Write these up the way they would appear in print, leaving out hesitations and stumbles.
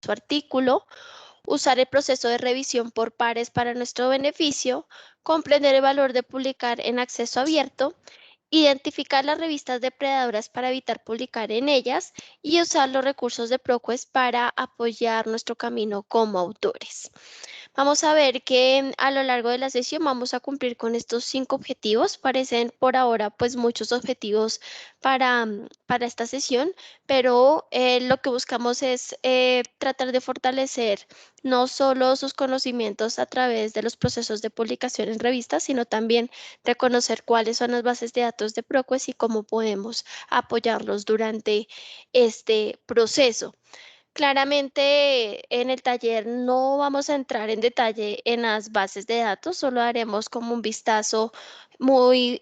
su artículo, usar el proceso de revisión por pares para nuestro beneficio, comprender el valor de publicar en acceso abierto, identificar las revistas depredadoras para evitar publicar en ellas y usar los recursos de ProQuest para apoyar nuestro camino como autores. Vamos a ver que a lo largo de la sesión vamos a cumplir con estos 5 objetivos. Parecen por ahora pues muchos objetivos para esta sesión, pero lo que buscamos es tratar de fortalecer no solo sus conocimientos a través de los procesos de publicación en revistas, sino también reconocer cuáles son las bases de datos de ProQuest y cómo podemos apoyarlos durante este proceso. Claramente en el taller no vamos a entrar en detalle en las bases de datos, solo haremos como un vistazo muy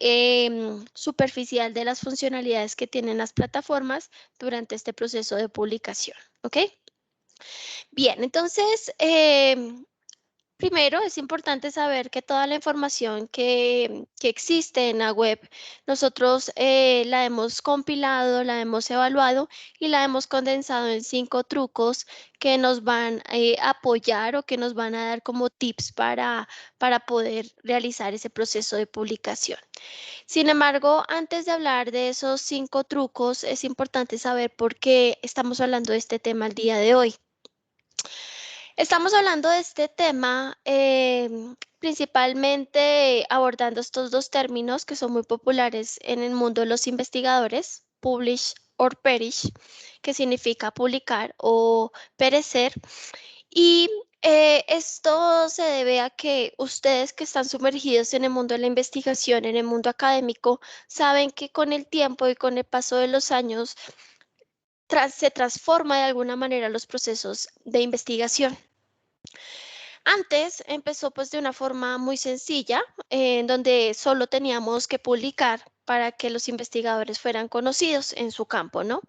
superficial de las funcionalidades que tienen las plataformas durante este proceso de publicación, ¿ok? Bien, entonces primero, es importante saber que toda la información que existe en la web, nosotros la hemos compilado, la hemos evaluado y la hemos condensado en 5 trucos que nos van a apoyar o que nos van a dar como tips para poder realizar ese proceso de publicación. Sin embargo, antes de hablar de esos 5 trucos, es importante saber por qué estamos hablando de este tema el día de hoy. Estamos hablando de este tema principalmente abordando estos 2 términos que son muy populares en el mundo de los investigadores, publish or perish, que significa publicar o perecer. Y esto se debe a que ustedes que están sumergidos en el mundo de la investigación, en el mundo académico, saben que con el tiempo y con el paso de los años se transforma de alguna manera los procesos de investigación. Antes empezó pues de una forma muy sencilla, en donde solo teníamos que publicar para que los investigadores fueran conocidos en su campo, ¿no?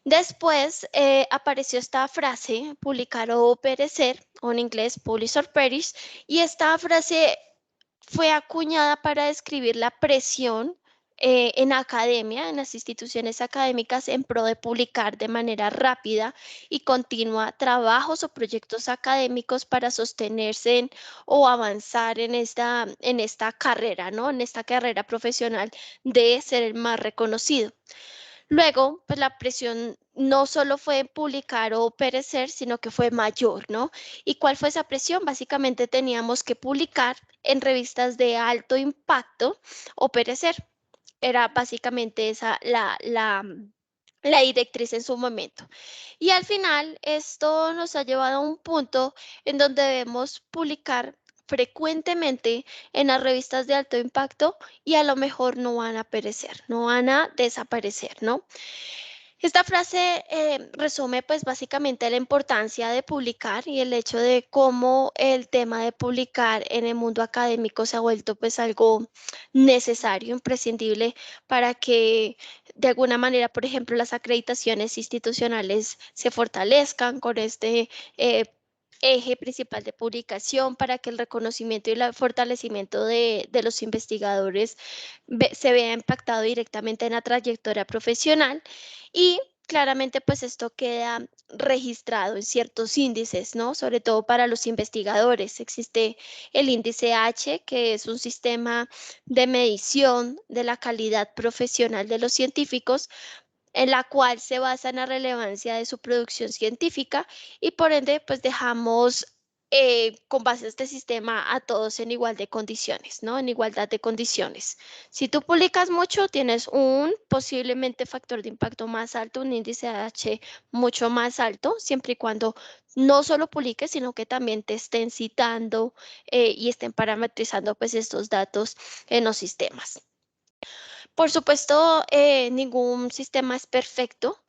Después apareció esta frase, publicar o perecer, o en inglés, publish or perish, y esta frase fue acuñada para describir la presión en academia, en las instituciones académicas, en pro de publicar de manera rápida y continua trabajos o proyectos académicos para sostenerse o avanzar en esta carrera, ¿no? En esta carrera profesional de ser el más reconocido. Luego, pues la presión no solo fue publicar o perecer, sino que fue mayor, ¿no? ¿Y cuál fue esa presión? Básicamente teníamos que publicar en revistas de alto impacto o perecer. Era básicamente esa la directriz en su momento. Y al final, esto nos ha llevado a un punto en donde debemos publicar frecuentemente en las revistas de alto impacto y a lo mejor no van a perecer, no van a desaparecer, ¿no? Esta frase resume pues básicamente la importancia de publicar y el hecho de cómo el tema de publicar en el mundo académico se ha vuelto pues algo necesario, imprescindible para que de alguna manera, por ejemplo, las acreditaciones institucionales se fortalezcan con este eje principal de publicación para que el reconocimiento y el fortalecimiento de los investigadores se vea impactado directamente en la trayectoria profesional y claramente pues esto queda registrado en ciertos índices, ¿no? Sobre todo para los investigadores. Existe el índice H, que es un sistema de medición de la calidad profesional de los científicos, en la cual se basa en la relevancia de su producción científica y por ende pues dejamos con base a este sistema a todos en igual de condiciones, ¿no? En igualdad de condiciones. Si tú publicas mucho, tienes un posiblemente factor de impacto más alto, un índice de H mucho más alto, siempre y cuando no solo publiques, sino que también te estén citando y estén parametrizando pues estos datos en los sistemas. Por supuesto, ningún sistema es perfecto.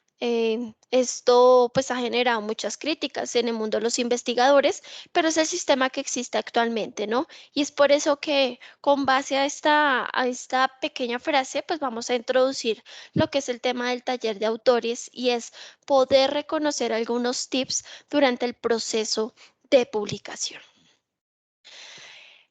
Esto pues ha generado muchas críticas en el mundo de los investigadores, pero es el sistema que existe actualmente, ¿no? Y es por eso que con base a esta pequeña frase, pues vamos a introducir lo que es el tema del taller de autores y es poder reconocer algunos tips durante el proceso de publicación.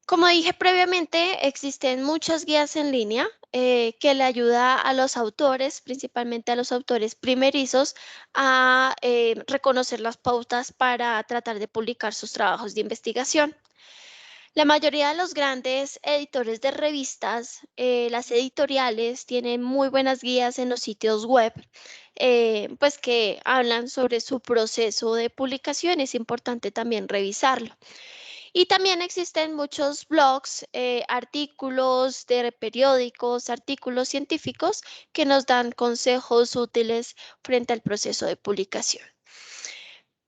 Como dije previamente, existen muchas guías en línea que le ayuda a los autores, principalmente a los autores primerizos, a reconocer las pautas para tratar de publicar sus trabajos de investigación. La mayoría de los grandes editores de revistas, las editoriales, tienen muy buenas guías en los sitios web, pues que hablan sobre su proceso de publicación. Es importante también revisarlo. Y también existen muchos blogs, artículos de periódicos, artículos científicos que nos dan consejos útiles frente al proceso de publicación.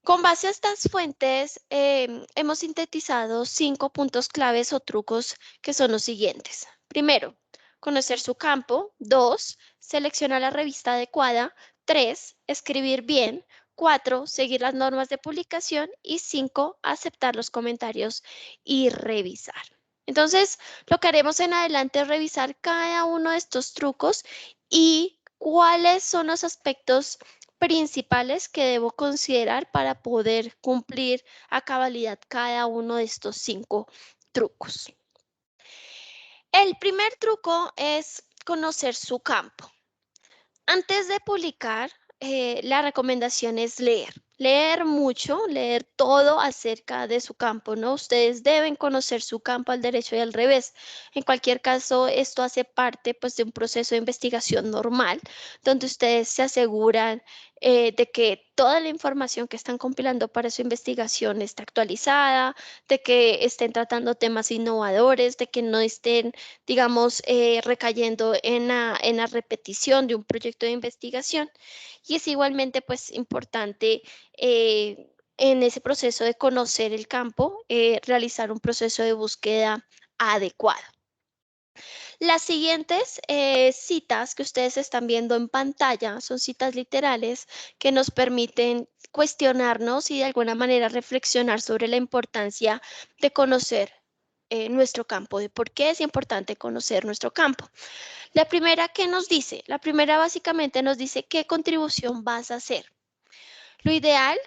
Con base a estas fuentes, hemos sintetizado 5 puntos claves o trucos que son los siguientes. Primero, conocer su campo. 2, seleccionar la revista adecuada. 3, escribir bien. 4, seguir las normas de publicación. Y 5, aceptar los comentarios y revisar. Entonces, lo que haremos en adelante es revisar cada uno de estos trucos y cuáles son los aspectos principales que debo considerar para poder cumplir a cabalidad cada uno de estos 5 trucos. El primer truco es conocer su campo. Antes de publicar, la recomendación es leer. Leer mucho, leer todo acerca de su campo, ¿no? Ustedes deben conocer su campo al derecho y al revés. En cualquier caso, esto hace parte, pues, de un proceso de investigación normal, donde ustedes se aseguran de que toda la información que están compilando para su investigación está actualizada, de que estén tratando temas innovadores, de que no estén, digamos, recayendo en la repetición de un proyecto de investigación. Y es igualmente, pues, importante en ese proceso de conocer el campo, realizar un proceso de búsqueda adecuado. Las siguientes citas que ustedes están viendo en pantalla son citas literales que nos permiten cuestionarnos y de alguna manera reflexionar sobre la importancia de conocer nuestro campo, de por qué es importante conocer nuestro campo. La primera que nos dice, la primera básicamente nos dice qué contribución vas a hacer. Lo ideal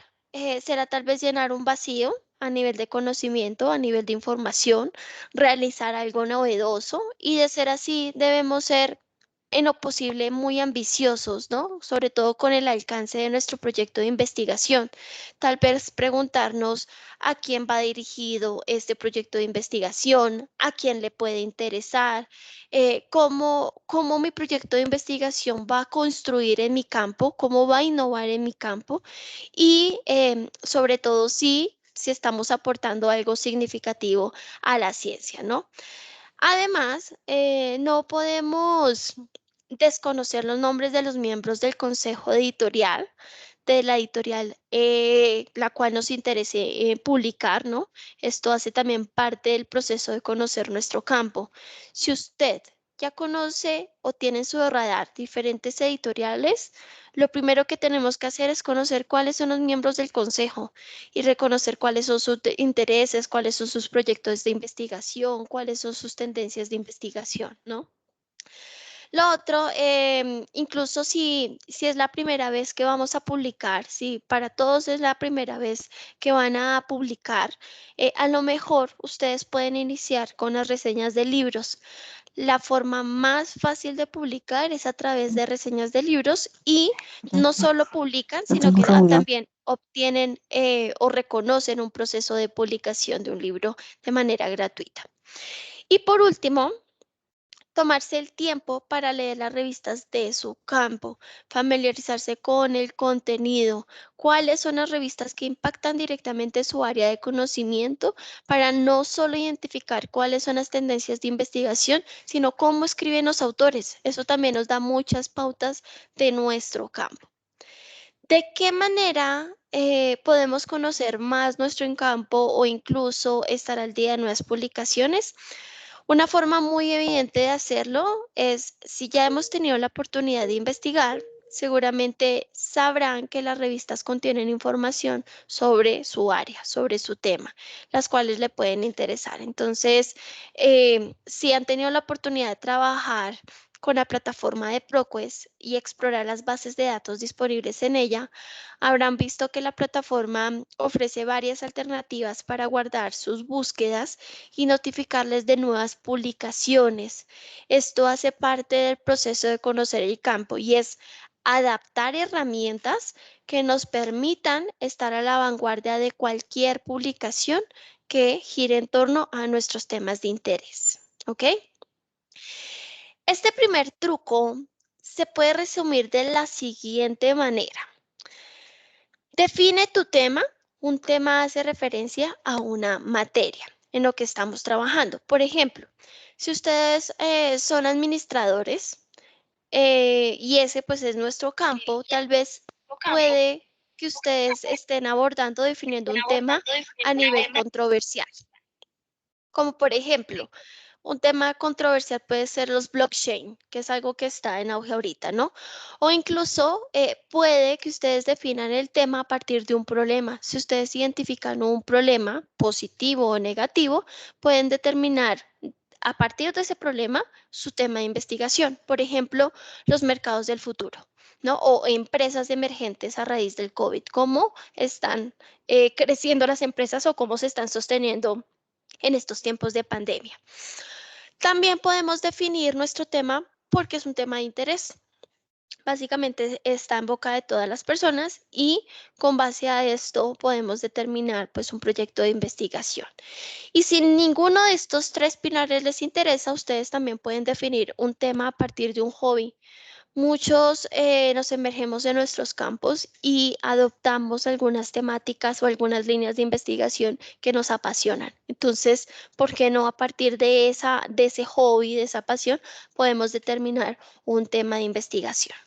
será tal vez llenar un vacío a nivel de conocimiento, a nivel de información, realizar algo novedoso y de ser así debemos ser en lo posible muy ambiciosos, ¿no? Sobre todo con el alcance de nuestro proyecto de investigación. Tal vez preguntarnos a quién va dirigido este proyecto de investigación, a quién le puede interesar, cómo mi proyecto de investigación va a construir en mi campo, cómo va a innovar en mi campo y sobre todo si estamos aportando algo significativo a la ciencia, ¿no? Además, no podemos desconocer los nombres de los miembros del consejo editorial, de la editorial la cual nos interese publicar, ¿no? Esto hace también parte del proceso de conocer nuestro campo. Si usted ya conoce o tiene en su radar diferentes editoriales, lo primero que tenemos que hacer es conocer cuáles son los miembros del consejo y reconocer cuáles son sus intereses, cuáles son sus proyectos de investigación, cuáles son sus tendencias de investigación, ¿no? Lo otro, incluso si es la primera vez que vamos a publicar, si para todos es la primera vez que van a publicar, a lo mejor ustedes pueden iniciar con las reseñas de libros. La forma más fácil de publicar es a través de reseñas de libros y no solo publican, Yo sino tengo que reunión. también obtienen o reconocen un proceso de publicación de un libro de manera gratuita. Y por último, tomarse el tiempo para leer las revistas de su campo, familiarizarse con el contenido, cuáles son las revistas que impactan directamente su área de conocimiento para no solo identificar cuáles son las tendencias de investigación, sino cómo escriben los autores. Eso también nos da muchas pautas de nuestro campo. ¿De qué manera podemos conocer más nuestro campo o incluso estar al día de nuevas publicaciones? Una forma muy evidente de hacerlo es si ya hemos tenido la oportunidad de investigar, seguramente sabrán que las revistas contienen información sobre su área, sobre su tema, las cuales le pueden interesar. Entonces, si han tenido la oportunidad de trabajar con la plataforma de ProQuest y explorar las bases de datos disponibles en ella, habrán visto que la plataforma ofrece varias alternativas para guardar sus búsquedas y notificarles de nuevas publicaciones. Esto hace parte del proceso de conocer el campo y es adaptar herramientas que nos permitan estar a la vanguardia de cualquier publicación que gire en torno a nuestros temas de interés. ¿Ok? Este primer truco se puede resumir de la siguiente manera. Define tu tema. Un tema hace referencia a una materia en lo que estamos trabajando. Por ejemplo, si ustedes son administradores y ese pues es nuestro campo, tal vez puede que ustedes estén abordando, definiendo un tema a nivel controversial. Como por ejemplo, un tema controversial puede ser los blockchain, que es algo que está en auge ahorita, ¿no? O incluso puede que ustedes definan el tema a partir de un problema. Si ustedes identifican un problema positivo o negativo, pueden determinar a partir de ese problema su tema de investigación. Por ejemplo, los mercados del futuro, ¿no? O empresas emergentes a raíz del COVID. ¿Cómo están creciendo las empresas o cómo se están sosteniendo en estos tiempos de pandemia? También podemos definir nuestro tema porque es un tema de interés. Básicamente está en boca de todas las personas y con base a esto podemos determinar pues un proyecto de investigación. Y si ninguno de estos tres pilares les interesa, ustedes también pueden definir un tema a partir de un hobby. Muchos nos emergemos en nuestros campos y adoptamos algunas temáticas o algunas líneas de investigación que nos apasionan. Entonces, ¿por qué no a partir de ese hobby, de esa pasión, podemos determinar un tema de investigación?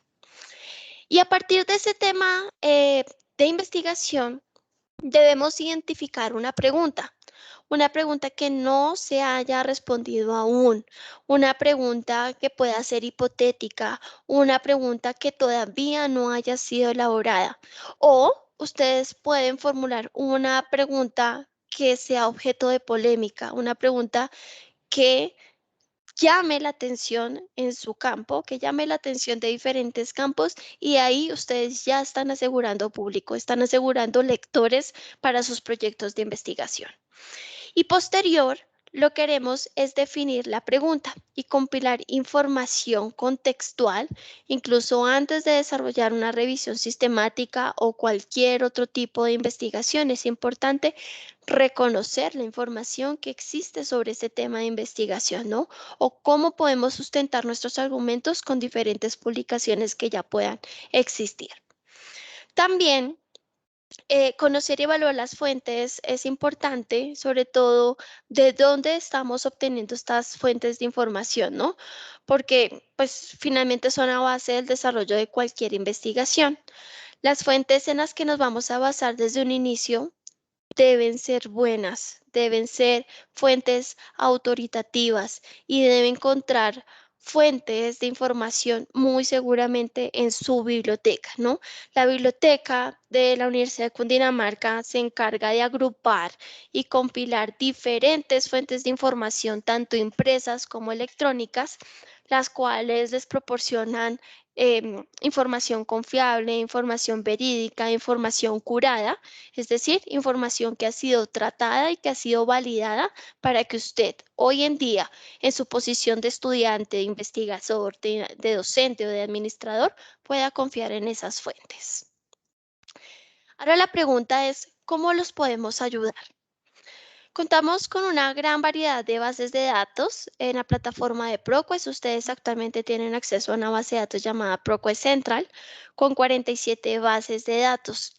Y a partir de ese tema de investigación, debemos identificar una pregunta que no se haya respondido aún, una pregunta que pueda ser hipotética, una pregunta que todavía no haya sido elaborada. O ustedes pueden formular una pregunta que sea objeto de polémica, una pregunta que llame la atención en su campo, que llame la atención de diferentes campos y ahí ustedes ya están asegurando público, están asegurando lectores para sus proyectos de investigación. Y posterior, lo que haremos es definir la pregunta y compilar información contextual, incluso antes de desarrollar una revisión sistemática o cualquier otro tipo de investigación. Es importante reconocer la información que existe sobre ese tema de investigación, ¿no? O cómo podemos sustentar nuestros argumentos con diferentes publicaciones que ya puedan existir. También conocer y evaluar las fuentes es importante, sobre todo de dónde estamos obteniendo estas fuentes de información, ¿no? Porque pues finalmente son a base del desarrollo de cualquier investigación. Las fuentes en las que nos vamos a basar desde un inicio deben ser buenas, deben ser fuentes autoritativas y deben encontrar fuentes de información muy seguramente en su biblioteca, ¿no? La biblioteca de la Universidad de Cundinamarca se encarga de agrupar y compilar diferentes fuentes de información, tanto impresas como electrónicas, las cuales les proporcionan información confiable, información verídica, información curada, es decir, información que ha sido tratada y que ha sido validada para que usted hoy en día, en su posición de estudiante, de investigador, de docente o de administrador, pueda confiar en esas fuentes. Ahora la pregunta es, ¿cómo los podemos ayudar? Contamos con una gran variedad de bases de datos en la plataforma de ProQuest. Ustedes actualmente tienen acceso a una base de datos llamada ProQuest Central con 47 bases de datos.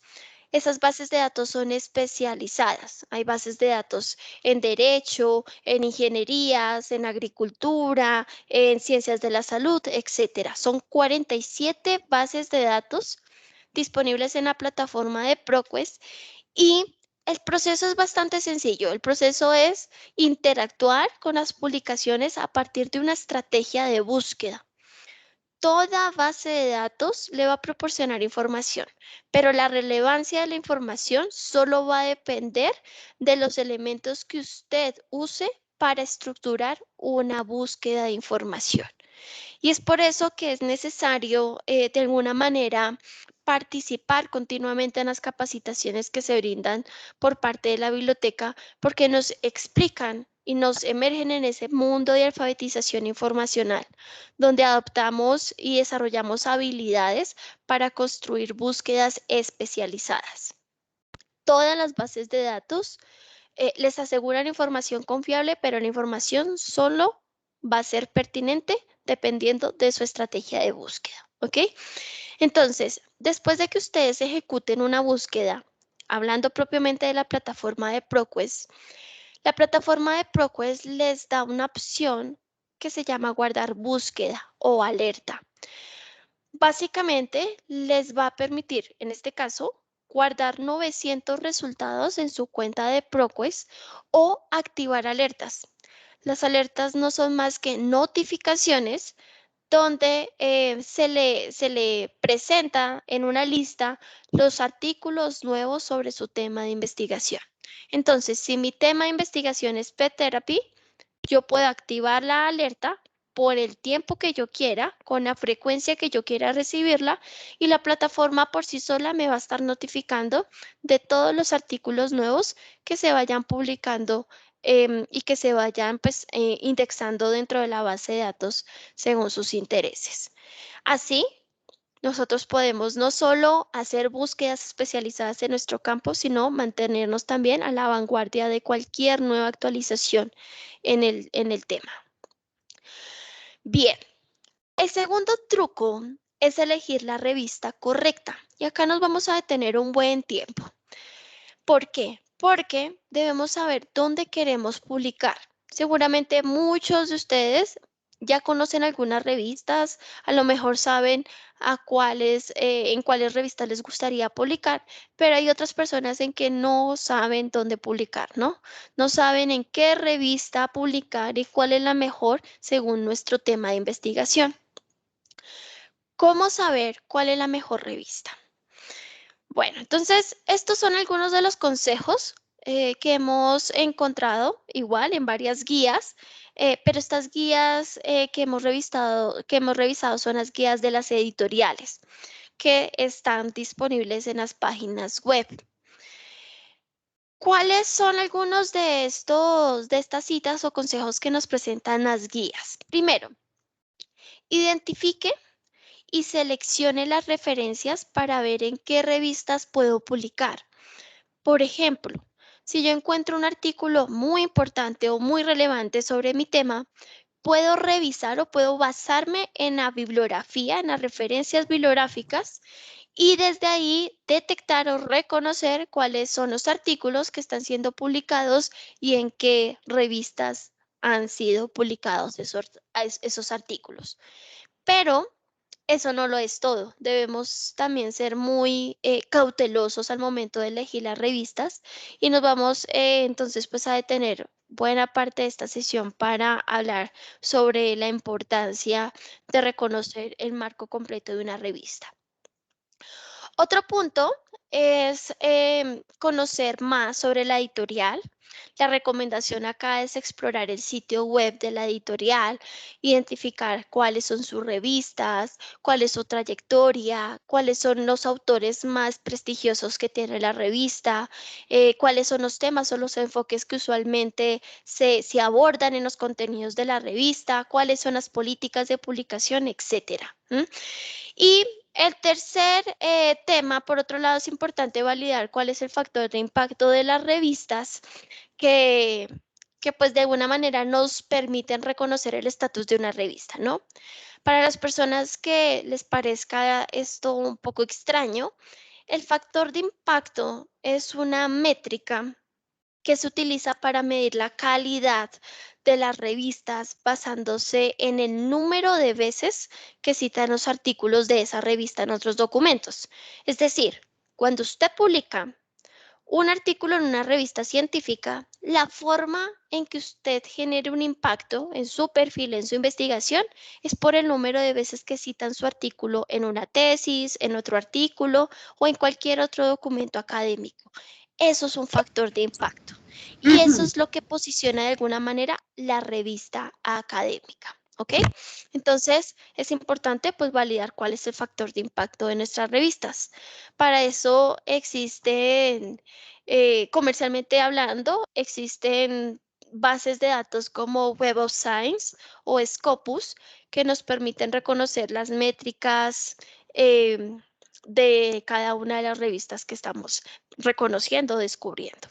Esas bases de datos son especializadas. Hay bases de datos en derecho, en ingenierías, en agricultura, en ciencias de la salud, etcétera. Son 47 bases de datos disponibles en la plataforma de ProQuest y el proceso es bastante sencillo. El proceso es interactuar con las publicaciones a partir de una estrategia de búsqueda. Toda base de datos le va a proporcionar información, pero la relevancia de la información solo va a depender de los elementos que usted use para estructurar una búsqueda de información. Y es por eso que es necesario, de alguna manera, participar continuamente en las capacitaciones que se brindan por parte de la biblioteca, porque nos explican y nos emergen en ese mundo de alfabetización informacional, donde adoptamos y desarrollamos habilidades para construir búsquedas especializadas. Todas las bases de datos les aseguran información confiable, pero la información solo va a ser pertinente dependiendo de su estrategia de búsqueda, ¿ok? Entonces, después de que ustedes ejecuten una búsqueda, hablando propiamente de la plataforma de ProQuest, la plataforma de ProQuest les da una opción que se llama guardar búsqueda o alerta. Básicamente les va a permitir, en este caso, guardar 900 resultados en su cuenta de ProQuest o activar alertas. Las alertas no son más que notificaciones donde se le presenta en una lista los artículos nuevos sobre su tema de investigación. Entonces, si mi tema de investigación es Pet Therapy, yo puedo activar la alerta por el tiempo que yo quiera, con la frecuencia que yo quiera recibirla, y la plataforma por sí sola me va a estar notificando de todos los artículos nuevos que se vayan publicando y que se vayan pues, indexando dentro de la base de datos según sus intereses. Así, nosotros podemos no solo hacer búsquedas especializadas en nuestro campo, sino mantenernos también a la vanguardia de cualquier nueva actualización en el tema. Bien, el segundo truco es elegir la revista correcta. Y acá nos vamos a detener un buen tiempo. ¿Por qué? Porque debemos saber dónde queremos publicar. Seguramente muchos de ustedes ya conocen algunas revistas, a lo mejor saben en cuáles revistas les gustaría publicar, pero hay otras personas en que no saben dónde publicar, ¿no? No saben en qué revista publicar y cuál es la mejor según nuestro tema de investigación. ¿Cómo saber cuál es la mejor revista? Bueno, entonces estos son algunos de los consejos que hemos encontrado igual en varias guías, pero estas guías que hemos revisado son las guías de las editoriales que están disponibles en las páginas web. ¿Cuáles son algunos de estas citas o consejos que nos presentan las guías? Primero, identifique y seleccione las referencias para ver en qué revistas puedo publicar. Por ejemplo, si yo encuentro un artículo muy importante o muy relevante sobre mi tema, puedo revisar o puedo basarme en la bibliografía, en las referencias bibliográficas y desde ahí detectar o reconocer cuáles son los artículos que están siendo publicados y en qué revistas han sido publicados esos artículos. Pero eso no lo es todo. Debemos también ser muy cautelosos al momento de elegir las revistas y nos vamos entonces pues a detener buena parte de esta sesión para hablar sobre la importancia de reconocer el marco completo de una revista. Otro punto es conocer más sobre la editorial. La recomendación acá es explorar el sitio web de la editorial, identificar cuáles son sus revistas, cuál es su trayectoria, cuáles son los autores más prestigiosos que tiene la revista, cuáles son los temas o los enfoques que usualmente se abordan en los contenidos de la revista, cuáles son las políticas de publicación, etcétera. Y el tercer tema, por otro lado, es importante validar cuál es el factor de impacto de las revistas que, que pues de alguna manera nos permiten reconocer el estatus de una revista, ¿no? Para las personas que les parezca esto un poco extraño, el factor de impacto es una métrica que se utiliza para medir la calidad de las revistas basándose en el número de veces que citan los artículos de esa revista en otros documentos. Es decir, cuando usted publica un artículo en una revista científica, la forma en que usted genere un impacto en su perfil, en su investigación, es por el número de veces que citan su artículo en una tesis, en otro artículo o en cualquier otro documento académico. Eso es un factor de impacto y eso Ujú. es lo que posiciona de alguna manera la revista académica. ¿ok? Entonces, es importante pues validar cuál es el factor de impacto de nuestras revistas. Para eso existen, comercialmente hablando, existen bases de datos como Web of Science o Scopus que nos permiten reconocer las métricas de cada una de las revistas que estamos reconociendo, descubriendo.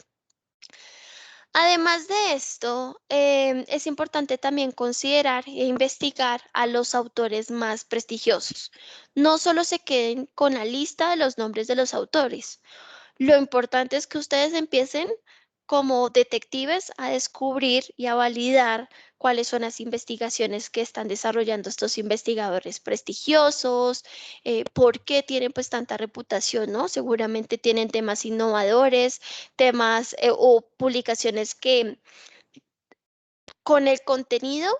Además de esto, es importante también considerar e investigar a los autores más prestigiosos. No solo se queden con la lista de los nombres de los autores. Lo importante es que ustedes empiecen como detectives a descubrir y a validar cuáles son las investigaciones que están desarrollando estos investigadores prestigiosos, por qué tienen pues tanta reputación, ¿no? Seguramente tienen temas innovadores, temas o publicaciones que con el contenido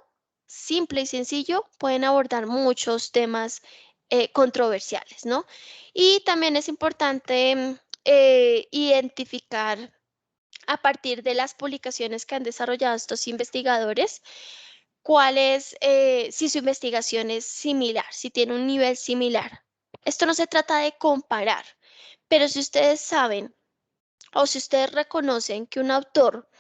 simple y sencillo pueden abordar muchos temas controversiales, ¿no? Y también es importante identificar a partir de las publicaciones que han desarrollado estos investigadores, cuál es, si su investigación es similar, si tiene un nivel similar. Esto no se trata de comparar, pero si ustedes saben o si ustedes reconocen que un autor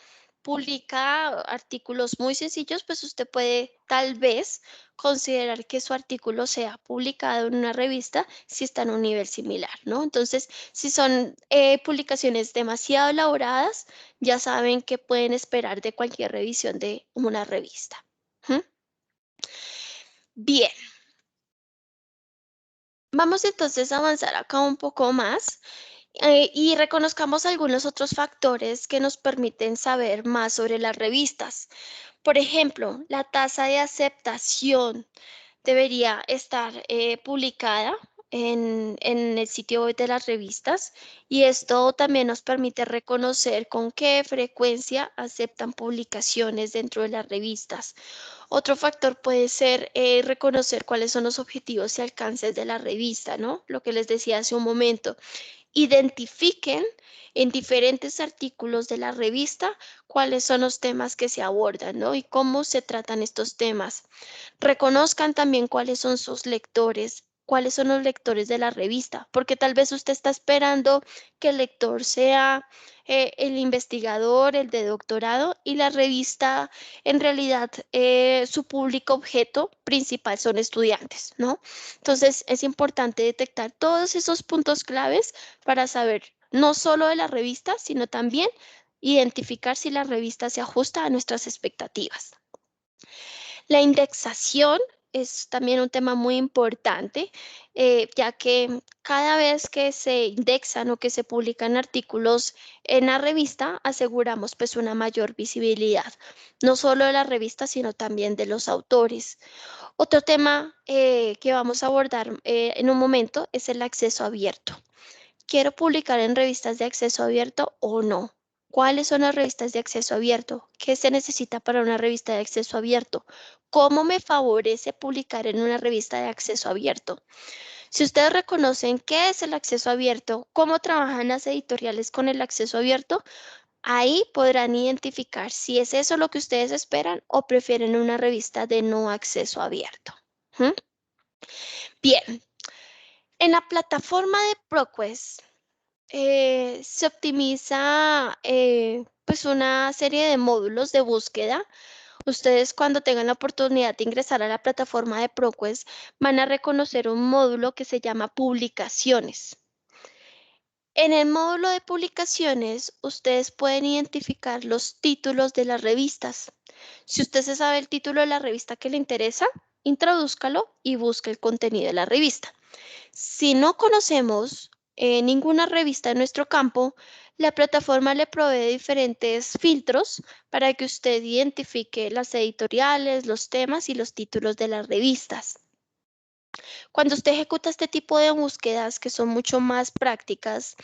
publica artículos muy sencillos, pues usted puede tal vez considerar que su artículo sea publicado en una revista si está en un nivel similar, ¿no? Entonces, si son publicaciones demasiado elaboradas, ya saben que pueden esperar de cualquier revisión de una revista. ¿Mm? Bien, vamos entonces a avanzar acá un poco más. Y reconozcamos algunos otros factores que nos permiten saber más sobre las revistas. Por ejemplo, la tasa de aceptación debería estar publicada en el sitio web de las revistas y esto también nos permite reconocer con qué frecuencia aceptan publicaciones dentro de las revistas. Otro factor puede ser reconocer cuáles son los objetivos y alcances de la revista, ¿no? Lo que les decía hace un momento. Identifiquen en diferentes artículos de la revista cuáles son los temas que se abordan, ¿no? Y cómo se tratan estos temas. Reconozcan también cuáles son sus lectores, cuáles son los lectores de la revista, porque tal vez usted está esperando que el lector sea el investigador, el de doctorado, y la revista, en realidad, su público objeto principal son estudiantes, ¿no? Entonces, es importante detectar todos esos puntos claves para saber no solo de la revista, sino también identificar si la revista se ajusta a nuestras expectativas. La indexación es también un tema muy importante, ya que cada vez que se indexan o que se publican artículos en la revista, aseguramos pues una mayor visibilidad, no solo de la revista, sino también de los autores. Otro tema que vamos a abordar en un momento es el acceso abierto. ¿Quiero publicar en revistas de acceso abierto o no? ¿Cuáles son las revistas de acceso abierto? ¿Qué se necesita para una revista de acceso abierto? ¿Cómo me favorece publicar en una revista de acceso abierto? Si ustedes reconocen qué es el acceso abierto, cómo trabajan las editoriales con el acceso abierto, ahí podrán identificar si es eso lo que ustedes esperan o prefieren una revista de no acceso abierto. ¿Mm? Bien, en la plataforma de ProQuest se optimiza pues una serie de módulos de búsqueda. Ustedes cuando tengan la oportunidad de ingresar a la plataforma de ProQuest van a reconocer un módulo que se llama publicaciones. En el módulo de publicaciones, ustedes pueden identificar los títulos de las revistas. Si usted se sabe el título de la revista que le interesa, introdúzcalo y busque el contenido de la revista. Si no conocemos ninguna revista en nuestro campo, la plataforma le provee diferentes filtros para que usted identifique las editoriales, los temas y los títulos de las revistas. Cuando usted ejecuta este tipo de búsquedas que son mucho más prácticas,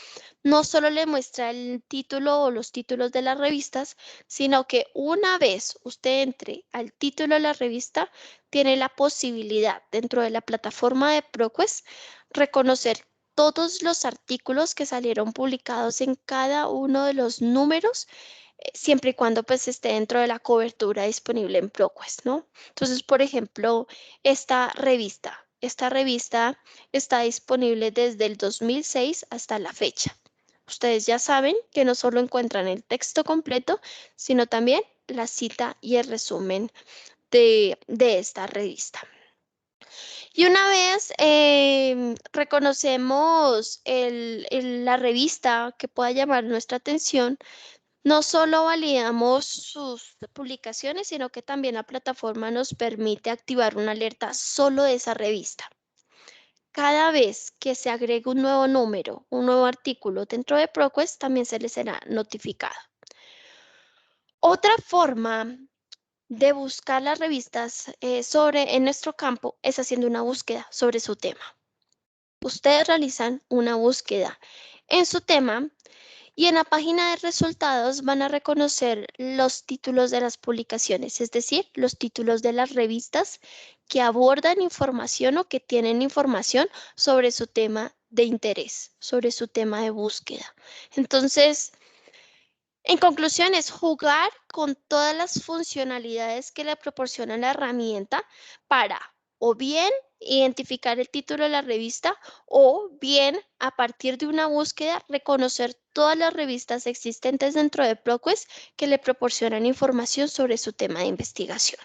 no solo le muestra el título o los títulos de las revistas, sino que una vez usted entre al título de la revista, tiene la posibilidad dentro de la plataforma de ProQuest reconocer todos los artículos que salieron publicados en cada uno de los números siempre y cuando pues esté dentro de la cobertura disponible en ProQuest, ¿no? Entonces, por ejemplo, esta revista está disponible desde el 2006 hasta la fecha. Ustedes ya saben que no solo encuentran el texto completo, sino también la cita y el resumen de esta revista. Y una vez reconocemos la revista que pueda llamar nuestra atención, no solo validamos sus publicaciones, sino que también la plataforma nos permite activar una alerta solo de esa revista. Cada vez que se agregue un nuevo número, un nuevo artículo dentro de ProQuest, también se les será notificado. Otra forma de buscar las revistas en nuestro campo es haciendo una búsqueda sobre su tema. Ustedes realizan una búsqueda en su tema y en la página de resultados van a reconocer los títulos de las publicaciones, es decir, los títulos de las revistas que abordan información o que tienen información sobre su tema de interés, sobre su tema de búsqueda. Entonces, en conclusión, es jugar con todas las funcionalidades que le proporciona la herramienta para o bien identificar el título de la revista o bien a partir de una búsqueda reconocer todas las revistas existentes dentro de ProQuest que le proporcionan información sobre su tema de investigación.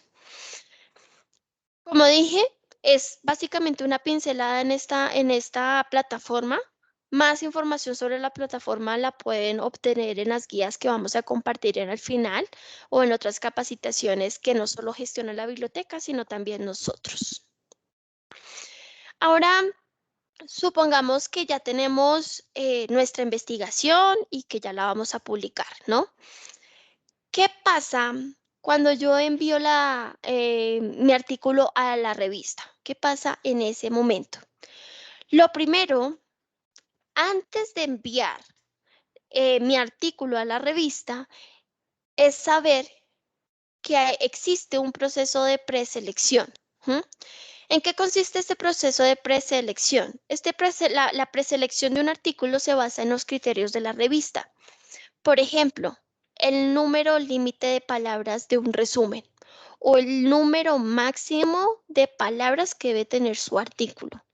Como dije, es básicamente una pincelada en esta plataforma. Más información sobre la plataforma la pueden obtener en las guías que vamos a compartir en el final o en otras capacitaciones que no solo gestiona la biblioteca, sino también nosotros. Ahora, supongamos que ya tenemos nuestra investigación y que ya la vamos a publicar, ¿no? ¿Qué pasa cuando yo envío mi artículo a la revista? ¿Qué pasa en ese momento? Lo primero, antes de enviar mi artículo a la revista, es saber que existe un proceso de preselección. ¿Mm? ¿En qué consiste este proceso de preselección? La preselección de un artículo se basa en los criterios de la revista. Por ejemplo, el número límite de palabras de un resumen o el número máximo de palabras que debe tener su artículo.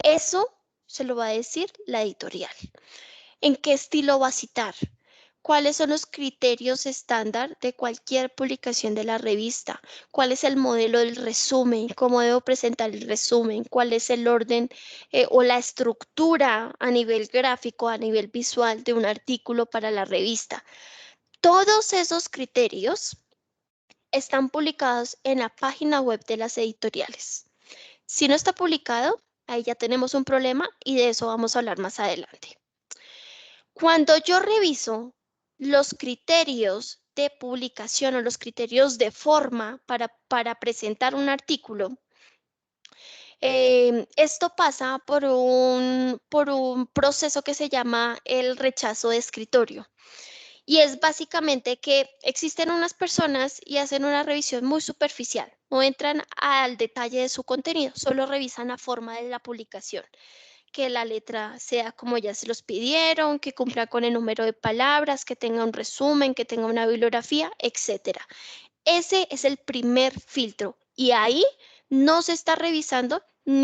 Eso se lo va a decir la editorial. ¿En qué estilo va a citar? ¿Cuáles son los criterios estándar de cualquier publicación de la revista? ¿Cuál es el modelo del resumen? ¿Cómo debo presentar el resumen? ¿Cuál es el orden o la estructura a nivel gráfico, a nivel visual de un artículo para la revista? Todos esos criterios están publicados en la página web de las editoriales. Si no está publicado, ahí ya tenemos un problema y de eso vamos a hablar más adelante. Cuando yo reviso los criterios de publicación o los criterios de forma para presentar un artículo, esto pasa por un proceso que se llama el rechazo de escritorio. Y es básicamente que existen unas personas y hacen una revisión muy superficial, no entran al detalle de su contenido, solo revisan la forma de la publicación, que la letra sea como ya se los pidieron, que cumpla con el número de palabras, que tenga un resumen, que tenga una bibliografía, etcétera. Ese es el primer filtro y ahí no se está revisando en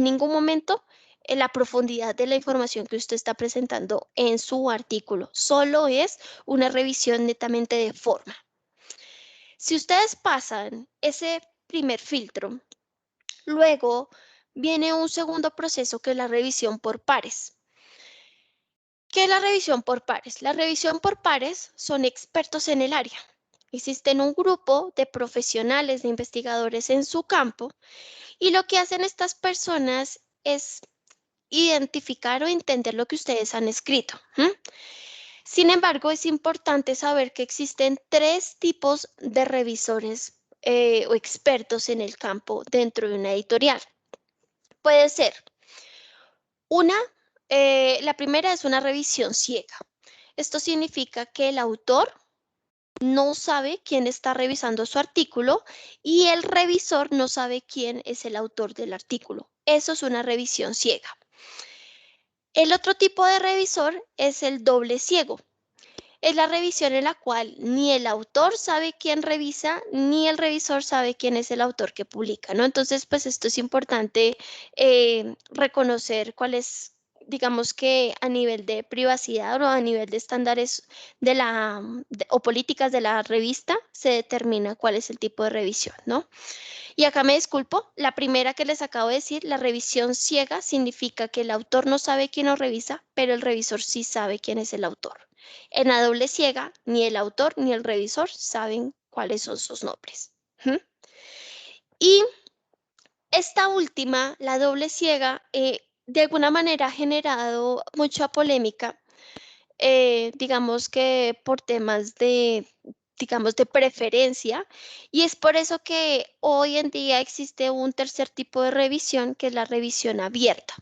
ningún momento en la profundidad de la información que usted está presentando en su artículo. Solo es una revisión netamente de forma. Si ustedes pasan ese primer filtro, luego viene un segundo proceso que es la revisión por pares. ¿Qué es la revisión por pares? La revisión por pares son expertos en el área. Existen un grupo de profesionales, de investigadores en su campo, y lo que hacen estas personas es identificar o entender lo que ustedes han escrito. Sin embargo, es importante saber que existen tres tipos de revisores o expertos en el campo dentro de una editorial. Puede ser la primera es una revisión ciega. Esto significa que el autor no sabe quién está revisando su artículo y el revisor no sabe quién es el autor del artículo. Eso es una revisión ciega. El otro tipo de revisor es el doble ciego. Es la revisión en la cual ni el autor sabe quién revisa, ni el revisor sabe quién es el autor que publica, ¿no? Entonces, pues esto es importante reconocer cuál es, digamos que a nivel de privacidad o a nivel de estándares o políticas de la revista, se determina cuál es el tipo de revisión, ¿no? Y acá me disculpo, la primera que les acabo de decir, la revisión ciega, significa que el autor no sabe quién lo revisa, pero el revisor sí sabe quién es el autor. En la doble ciega, ni el autor ni el revisor saben cuáles son sus nombres. ¿Mm? Y esta última, la doble ciega, de alguna manera ha generado mucha polémica, digamos que por temas digamos, de preferencia, y es por eso que hoy en día existe un tercer tipo de revisión, que es la revisión abierta,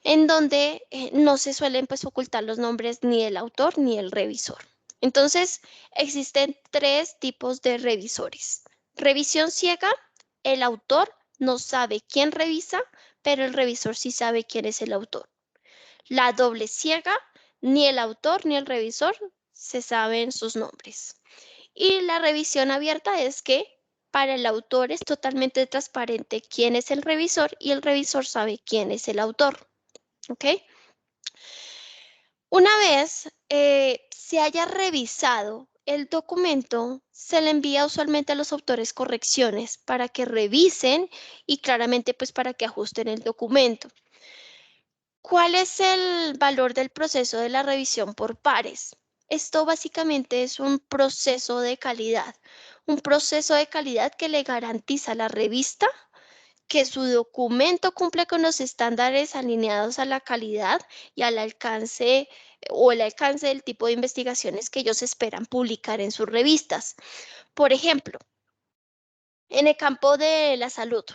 en donde no se suelen pues ocultar los nombres ni del autor ni el revisor. Entonces, existen tres tipos de revisores. Revisión ciega, el autor no sabe quién revisa, pero el revisor sí sabe quién es el autor. La doble ciega, ni el autor ni el revisor se saben sus nombres. Y la revisión abierta es que para el autor es totalmente transparente quién es el revisor y el revisor sabe quién es el autor. ¿Ok? Una vez se haya revisado el documento, se le envía usualmente a los autores correcciones para que revisen y claramente pues para que ajusten el documento. ¿Cuál es el valor del proceso de la revisión por pares? Esto básicamente es un proceso de calidad que le garantiza a la revista que su documento cumple con los estándares alineados a la calidad y al alcance o el alcance del tipo de investigaciones que ellos esperan publicar en sus revistas. Por ejemplo, en el campo de la salud,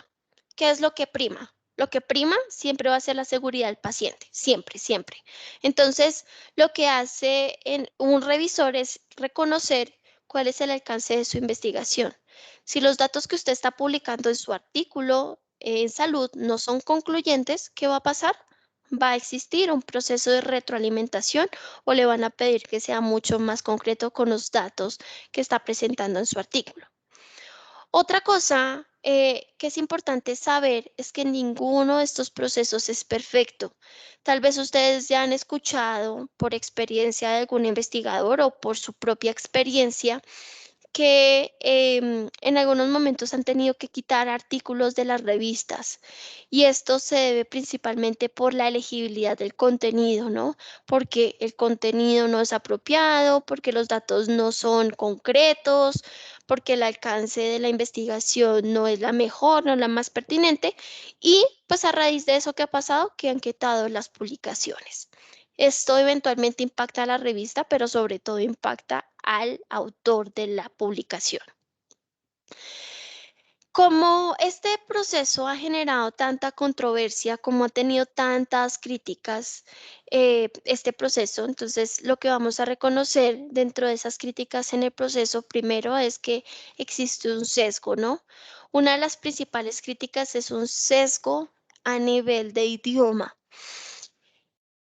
¿qué es lo que prima? Lo que prima siempre va a ser la seguridad del paciente, siempre, siempre. Entonces, lo que hace un revisor es reconocer cuál es el alcance de su investigación. Si los datos que usted está publicando en su artículo en salud no son concluyentes, ¿qué va a pasar? Va a existir un proceso de retroalimentación o le van a pedir que sea mucho más concreto con los datos que está presentando en su artículo. Otra cosa que es importante saber es que ninguno de estos procesos es perfecto. Tal vez ustedes ya han escuchado por experiencia de algún investigador o por su propia experiencia que en algunos momentos han tenido que quitar artículos de las revistas y esto se debe principalmente por la elegibilidad del contenido, ¿no? Porque el contenido no es apropiado, porque los datos no son concretos, porque el alcance de la investigación no es la mejor, no es la más pertinente y pues a raíz de eso que ha pasado, que han quitado las publicaciones. Esto eventualmente impacta a la revista, pero sobre todo impacta al autor de la publicación. Como este proceso ha generado tanta controversia, como ha tenido tantas críticas, este proceso, entonces lo que vamos a reconocer dentro de esas críticas en el proceso primero es que existe un sesgo, ¿no? Una de las principales críticas es un sesgo a nivel de idioma.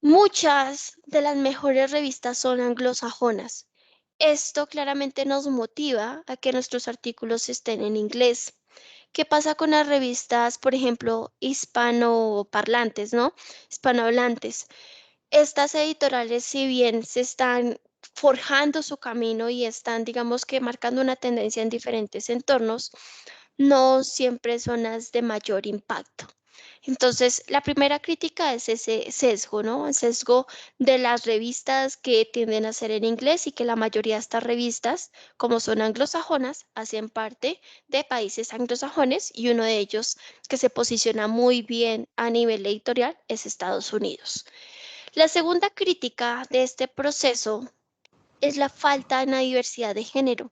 Muchas de las mejores revistas son anglosajonas. Esto claramente nos motiva a que nuestros artículos estén en inglés. ¿Qué pasa con las revistas, por ejemplo, hispanoparlantes, ¿no? Hispanohablantes. Estas editoriales, si bien se están forjando su camino y están, digamos que marcando una tendencia en diferentes entornos, no siempre son las de mayor impacto. Entonces, la primera crítica es ese sesgo, ¿no? El sesgo de las revistas que tienden a ser en inglés y que la mayoría de estas revistas, como son anglosajonas, hacen parte de países anglosajones y uno de ellos que se posiciona muy bien a nivel editorial es Estados Unidos. La segunda crítica de este proceso es la falta en la diversidad de género.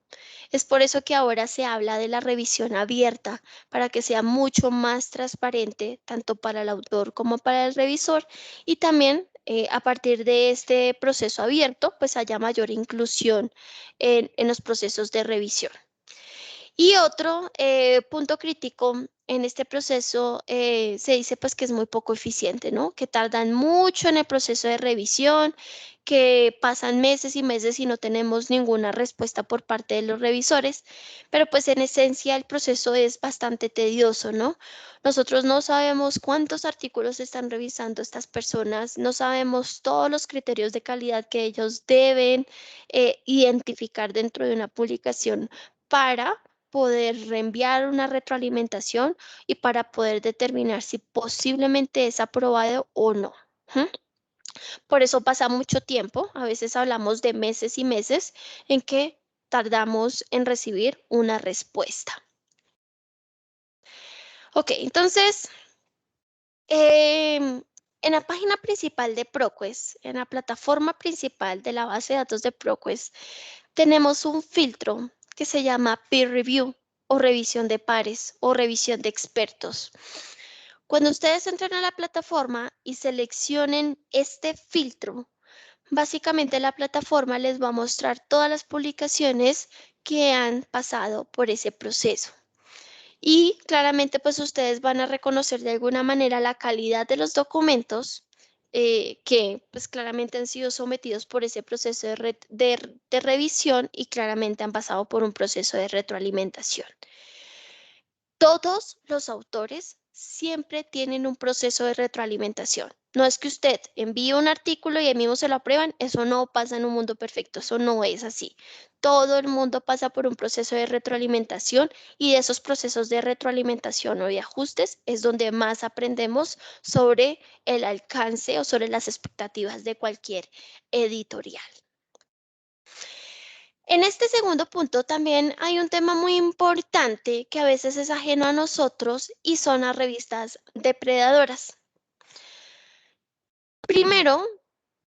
Es por eso que ahora se habla de la revisión abierta, para que sea mucho más transparente, tanto para el autor como para el revisor, y también a partir de este proceso abierto, pues haya mayor inclusión en los procesos de revisión. Y otro punto crítico en este proceso se dice pues que es muy poco eficiente, ¿no? Que tardan mucho en el proceso de revisión, que pasan meses y meses y no tenemos ninguna respuesta por parte de los revisores, pero pues en esencia el proceso es bastante tedioso, ¿no? Nosotros no sabemos cuántos artículos están revisando estas personas, no sabemos todos los criterios de calidad que ellos deben identificar dentro de una publicación para poder reenviar una retroalimentación y para poder determinar si posiblemente es aprobado o no. ¿Mm? Por eso pasa mucho tiempo, a veces hablamos de meses y meses en que tardamos en recibir una respuesta. Ok, entonces, en la página principal de ProQuest, en la plataforma principal de la base de datos de ProQuest, tenemos un filtro que se llama Peer Review o revisión de pares o revisión de expertos. Cuando ustedes entren a la plataforma y seleccionen este filtro, básicamente la plataforma les va a mostrar todas las publicaciones que han pasado por ese proceso. Y claramente pues ustedes van a reconocer de alguna manera la calidad de los documentos que pues claramente han sido sometidos por ese proceso de revisión y claramente han pasado por un proceso de retroalimentación. Todos los autores siempre tienen un proceso de retroalimentación. No es que usted envíe un artículo y ahí mismo se lo aprueban, eso no pasa en un mundo perfecto, eso no es así. Todo el mundo pasa por un proceso de retroalimentación y de esos procesos de retroalimentación o de ajustes es donde más aprendemos sobre el alcance o sobre las expectativas de cualquier editorial. En este segundo punto también hay un tema muy importante que a veces es ajeno a nosotros y son las revistas depredadoras. Primero,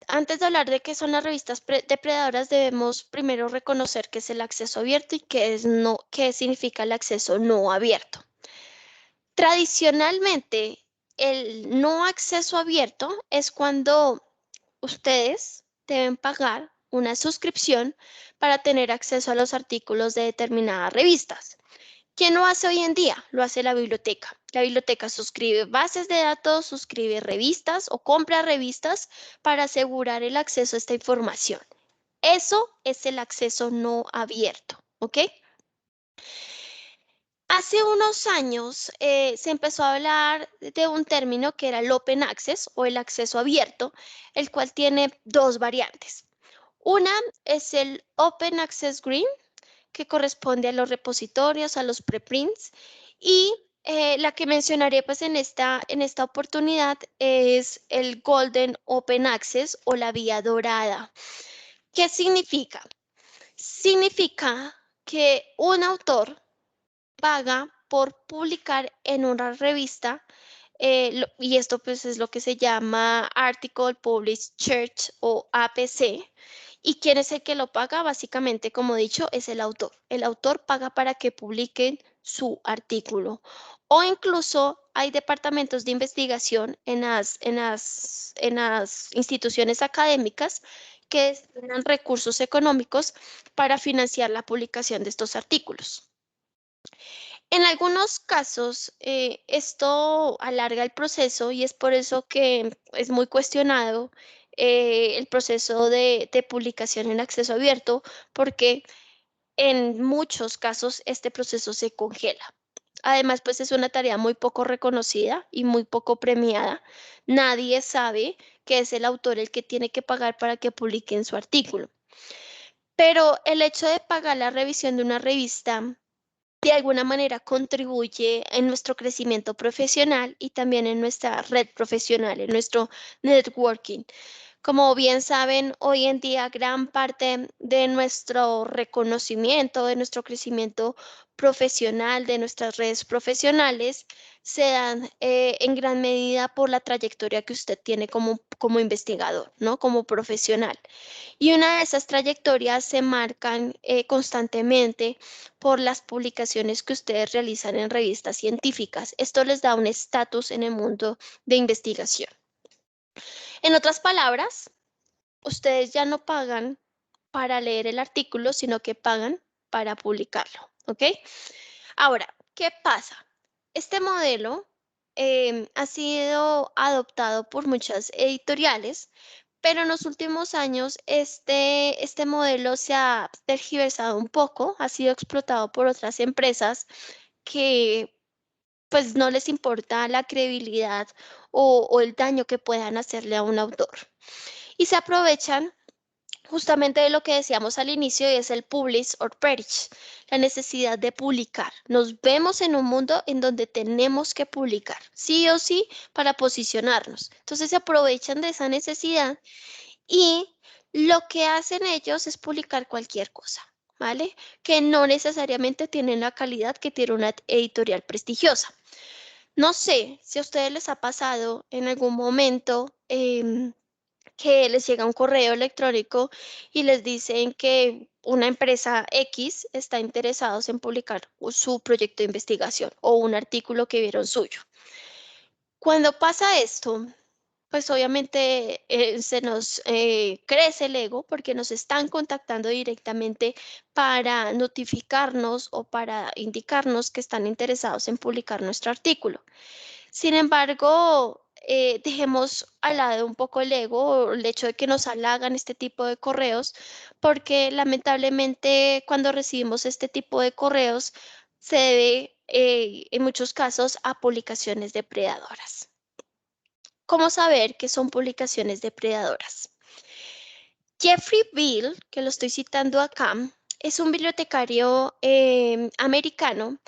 antes de hablar de qué son las revistas depredadoras, debemos primero reconocer qué es el acceso abierto y qué significa el acceso no abierto. Tradicionalmente, el no acceso abierto es cuando ustedes deben pagar una suscripción para tener acceso a los artículos de determinadas revistas. ¿Quién lo hace hoy en día? Lo hace la biblioteca. La biblioteca suscribe bases de datos, suscribe revistas o compra revistas para asegurar el acceso a esta información. Eso es el acceso no abierto, ¿ok? Hace unos años se empezó a hablar de un término que era el Open Access o el acceso abierto, el cual tiene dos variantes. Una es el Open Access Green, que corresponde a los repositorios, a los preprints, y la que mencionaré pues en esta oportunidad es el Golden Open Access o la vía dorada. ¿Qué significa? Significa que un autor paga por publicar en una revista y esto pues es lo que se llama Article Published Church o APC. ¿Y quién es el que lo paga? Básicamente, como he dicho, es el autor. El autor paga para que publiquen su artículo. O incluso hay departamentos de investigación en las instituciones académicas que destinan recursos económicos para financiar la publicación de estos artículos. En algunos casos, esto alarga el proceso y es por eso que es muy cuestionado el proceso de publicación en acceso abierto, porque en muchos casos este proceso se congela. Además, pues es una tarea muy poco reconocida y muy poco premiada. Nadie sabe que es el autor el que tiene que pagar para que publiquen su artículo. Pero el hecho de pagar la revisión de una revista de alguna manera contribuye en nuestro crecimiento profesional y también en nuestra red profesional, en nuestro networking. Como bien saben, hoy en día gran parte de nuestro reconocimiento, de nuestro crecimiento profesional, de nuestras redes profesionales, se dan en gran medida por la trayectoria que usted tiene como investigador, ¿no? Como profesional. Y una de esas trayectorias se marcan constantemente por las publicaciones que ustedes realizan en revistas científicas. Esto les da un estatus en el mundo de investigación. En otras palabras, ustedes ya no pagan para leer el artículo, sino que pagan para publicarlo, ¿ok? Ahora, ¿qué pasa? Este modelo ha sido adoptado por muchas editoriales, pero en los últimos años este modelo se ha tergiversado un poco, ha sido explotado por otras empresas que pues no les importa la credibilidad o el daño que puedan hacerle a un autor. Y se aprovechan justamente de lo que decíamos al inicio y es el publish or perish, la necesidad de publicar. Nos vemos en un mundo en donde tenemos que publicar, sí o sí, para posicionarnos. Entonces se aprovechan de esa necesidad y lo que hacen ellos es publicar cualquier cosa, ¿vale? Que no necesariamente tienen la calidad que tiene una editorial prestigiosa. No sé si a ustedes les ha pasado en algún momento que les llega un correo electrónico y les dicen que una empresa X está interesados en publicar su proyecto de investigación o un artículo que vieron suyo. Cuando pasa esto, pues obviamente se nos crece el ego porque nos están contactando directamente para notificarnos o para indicarnos que están interesados en publicar nuestro artículo. Sin embargo, dejemos al lado un poco el ego o el hecho de que nos halagan este tipo de correos, porque lamentablemente cuando recibimos este tipo de correos se debe en muchos casos a publicaciones depredadoras. ¿Cómo saber que son publicaciones depredadoras? Jeffrey Beall, que lo estoy citando acá, es un bibliotecario americano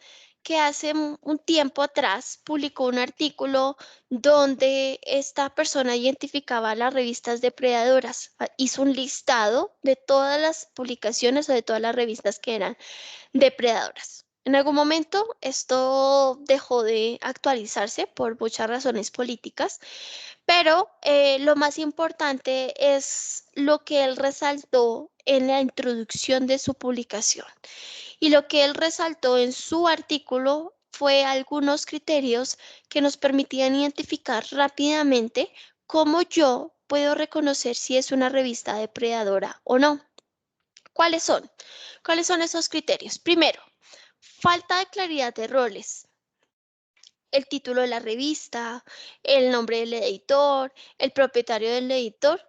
que hace un tiempo atrás publicó un artículo donde esta persona identificaba las revistas depredadoras. Hizo un listado de todas las publicaciones o de todas las revistas que eran depredadoras. En algún momento esto dejó de actualizarse por muchas razones políticas, pero lo más importante es lo que él resaltó en la introducción de su publicación. Y lo que él resaltó en su artículo fue algunos criterios que nos permitían identificar rápidamente cómo yo puedo reconocer si es una revista depredadora o no. ¿Cuáles son? ¿Cuáles son esos criterios? Primero, falta de claridad de roles. El título de la revista, el nombre del editor, el propietario del editor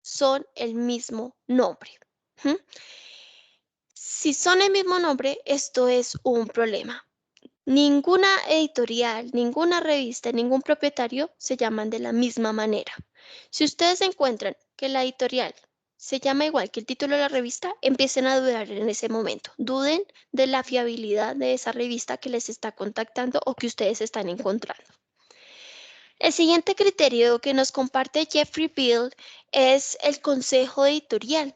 son el mismo nombre. ¿Mm? Si son el mismo nombre, esto es un problema. Ninguna editorial, ninguna revista, ningún propietario se llaman de la misma manera. Si ustedes encuentran que la editorial se llama igual que el título de la revista, empiecen a dudar en ese momento. Duden de la fiabilidad de esa revista que les está contactando o que ustedes están encontrando. El siguiente criterio que nos comparte Jeffrey Beall es el consejo editorial.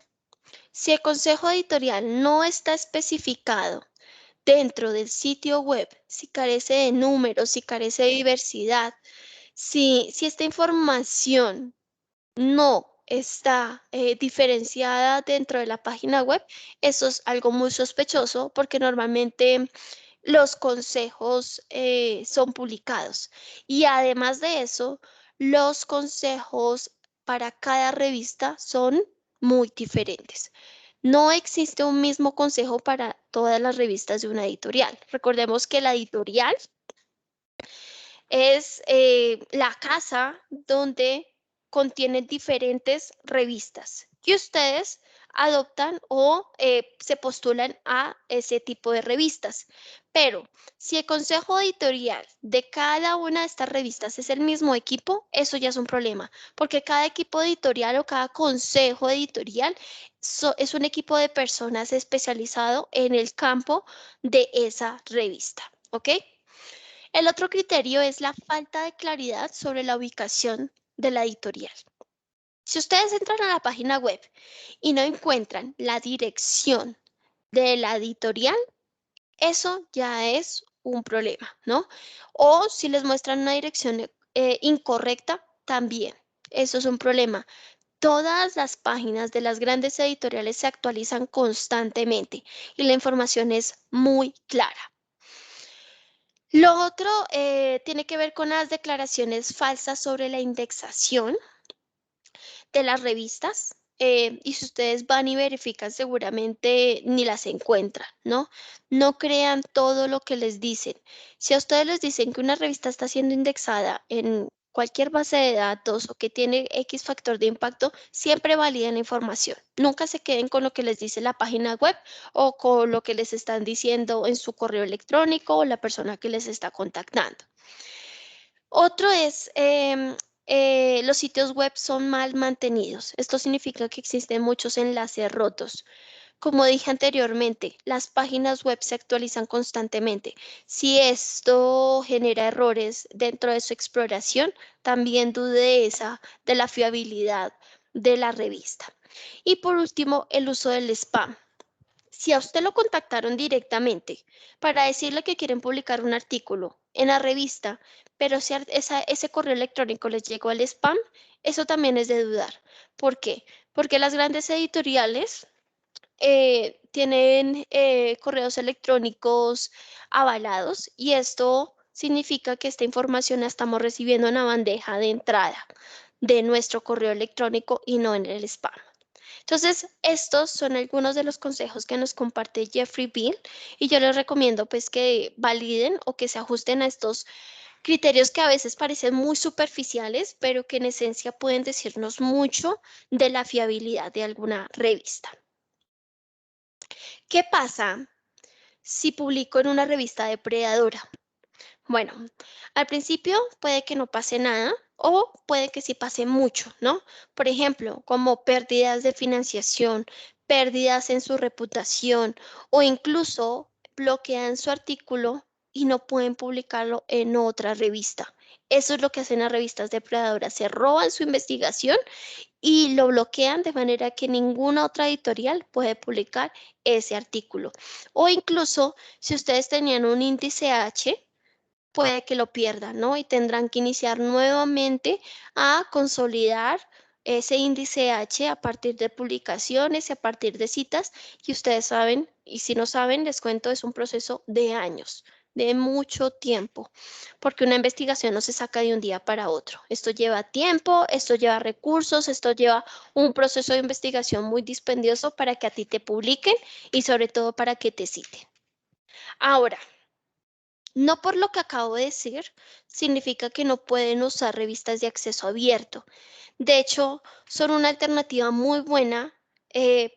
Si el consejo editorial no está especificado dentro del sitio web, si carece de números, si carece de diversidad, si esta información no está diferenciada dentro de la página web, eso es algo muy sospechoso porque normalmente los consejos son publicados. Y además de eso, los consejos para cada revista son muy diferentes. No existe un mismo consejo para todas las revistas de una editorial. Recordemos que la editorial es la casa donde contienen diferentes revistas y ustedes adoptan o se postulan a ese tipo de revistas. Pero si el consejo editorial de cada una de estas revistas es el mismo equipo, eso ya es un problema, porque cada equipo editorial o cada consejo editorial es un equipo de personas especializado en el campo de esa revista, ¿ok? El otro criterio es la falta de claridad sobre la ubicación de la editorial. Si ustedes entran a la página web y no encuentran la dirección de la editorial, eso ya es un problema, ¿no? O si les muestran una dirección incorrecta, también. Eso es un problema. Todas las páginas de las grandes editoriales se actualizan constantemente y la información es muy clara. Lo otro tiene que ver con las declaraciones falsas sobre la indexación de las revistas. y si ustedes van y verifican, seguramente ni las encuentran, ¿no? No crean todo lo que les dicen. Si a ustedes les dicen que una revista está siendo indexada en cualquier base de datos o que tiene X factor de impacto, siempre validen la información. Nunca se queden con lo que les dice la página web o con lo que les están diciendo en su correo electrónico o la persona que les está contactando. Otro es, los sitios web son mal mantenidos. Esto significa que existen muchos enlaces rotos. Como dije anteriormente, las páginas web se actualizan constantemente. Si esto genera errores dentro de su exploración, también dude de la fiabilidad de la revista. Y por último, el uso del spam. Si a usted lo contactaron directamente para decirle que quieren publicar un artículo en la revista, pero si ese correo electrónico les llegó al spam, eso también es de dudar. ¿Por qué? Porque las grandes editoriales tienen correos electrónicos avalados y esto significa que esta información la estamos recibiendo en la bandeja de entrada de nuestro correo electrónico y no en el spam. Entonces, estos son algunos de los consejos que nos comparte Jeffrey Beall y yo les recomiendo pues que validen o que se ajusten a estos criterios que a veces parecen muy superficiales, pero que en esencia pueden decirnos mucho de la fiabilidad de alguna revista. ¿Qué pasa si publico en una revista depredadora? Bueno, al principio puede que no pase nada o puede que sí pase mucho, ¿no? Por ejemplo, como pérdidas de financiación, pérdidas en su reputación o incluso bloquean su artículo y no pueden publicarlo en otra revista. Eso es lo que hacen las revistas depredadoras, se roban su investigación y lo bloquean de manera que ninguna otra editorial puede publicar ese artículo. O incluso si ustedes tenían un índice H, puede que lo pierdan, ¿no? Y tendrán que iniciar nuevamente a consolidar ese índice H a partir de publicaciones y a partir de citas. Y ustedes saben, y si no saben, les cuento, es un proceso de años, de mucho tiempo, porque una investigación no se saca de un día para otro. Esto lleva tiempo, esto lleva recursos, esto lleva un proceso de investigación muy dispendioso para que a ti te publiquen y sobre todo para que te citen. Ahora, no por lo que acabo de decir, significa que no pueden usar revistas de acceso abierto. De hecho, son una alternativa muy buena,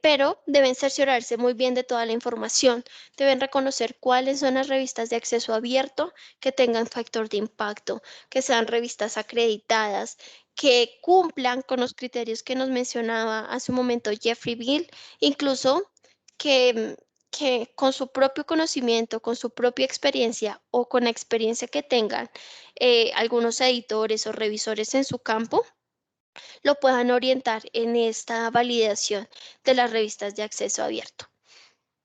pero deben cerciorarse muy bien de toda la información. Deben reconocer cuáles son las revistas de acceso abierto que tengan factor de impacto, que sean revistas acreditadas, que cumplan con los criterios que nos mencionaba hace un momento Jeffrey Beall, incluso que que con su propio conocimiento, con su propia experiencia o con la experiencia que tengan algunos editores o revisores en su campo, lo puedan orientar en esta validación de las revistas de acceso abierto.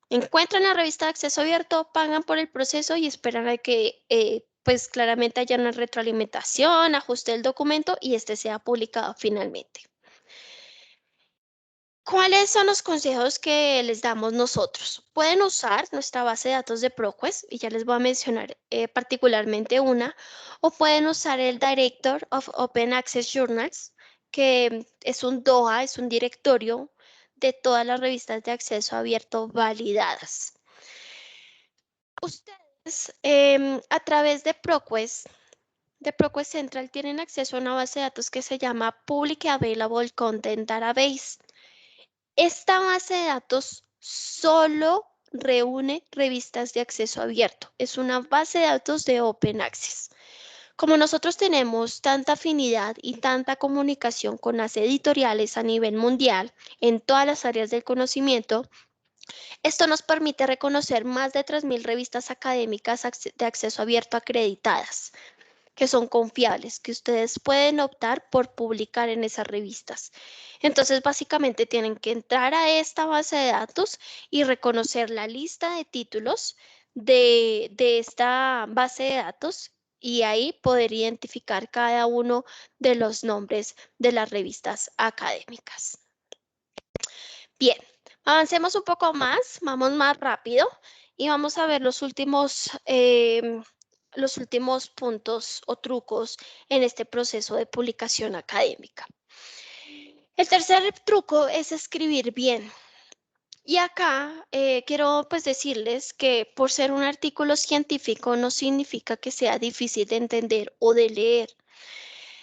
Encuentran la revista de acceso abierto, pagan por el proceso y esperan a que pues claramente haya una retroalimentación, ajuste el documento y este sea publicado finalmente. ¿Cuáles son los consejos que les damos nosotros? Pueden usar nuestra base de datos de ProQuest, y ya les voy a mencionar particularmente una, o pueden usar el Director of Open Access Journals, que es un DOA, es un directorio de todas las revistas de acceso abierto validadas. Ustedes, a través de ProQuest Central, tienen acceso a una base de datos que se llama Public Available Content Database. Esta base de datos solo reúne revistas de acceso abierto. Es una base de datos de Open Access. Como nosotros tenemos tanta afinidad y tanta comunicación con las editoriales a nivel mundial en todas las áreas del conocimiento, esto nos permite reconocer más de 3.000 revistas académicas de acceso abierto acreditadas, que son confiables, que ustedes pueden optar por publicar en esas revistas. Entonces, básicamente tienen que entrar a esta base de datos y reconocer la lista de títulos de esta base de datos y ahí poder identificar cada uno de los nombres de las revistas académicas. Bien, avancemos un poco más, vamos más rápido y vamos a ver los últimos puntos o trucos en este proceso de publicación académica. El tercer truco es escribir bien. Y acá quiero pues decirles que por ser un artículo científico no significa que sea difícil de entender o de leer.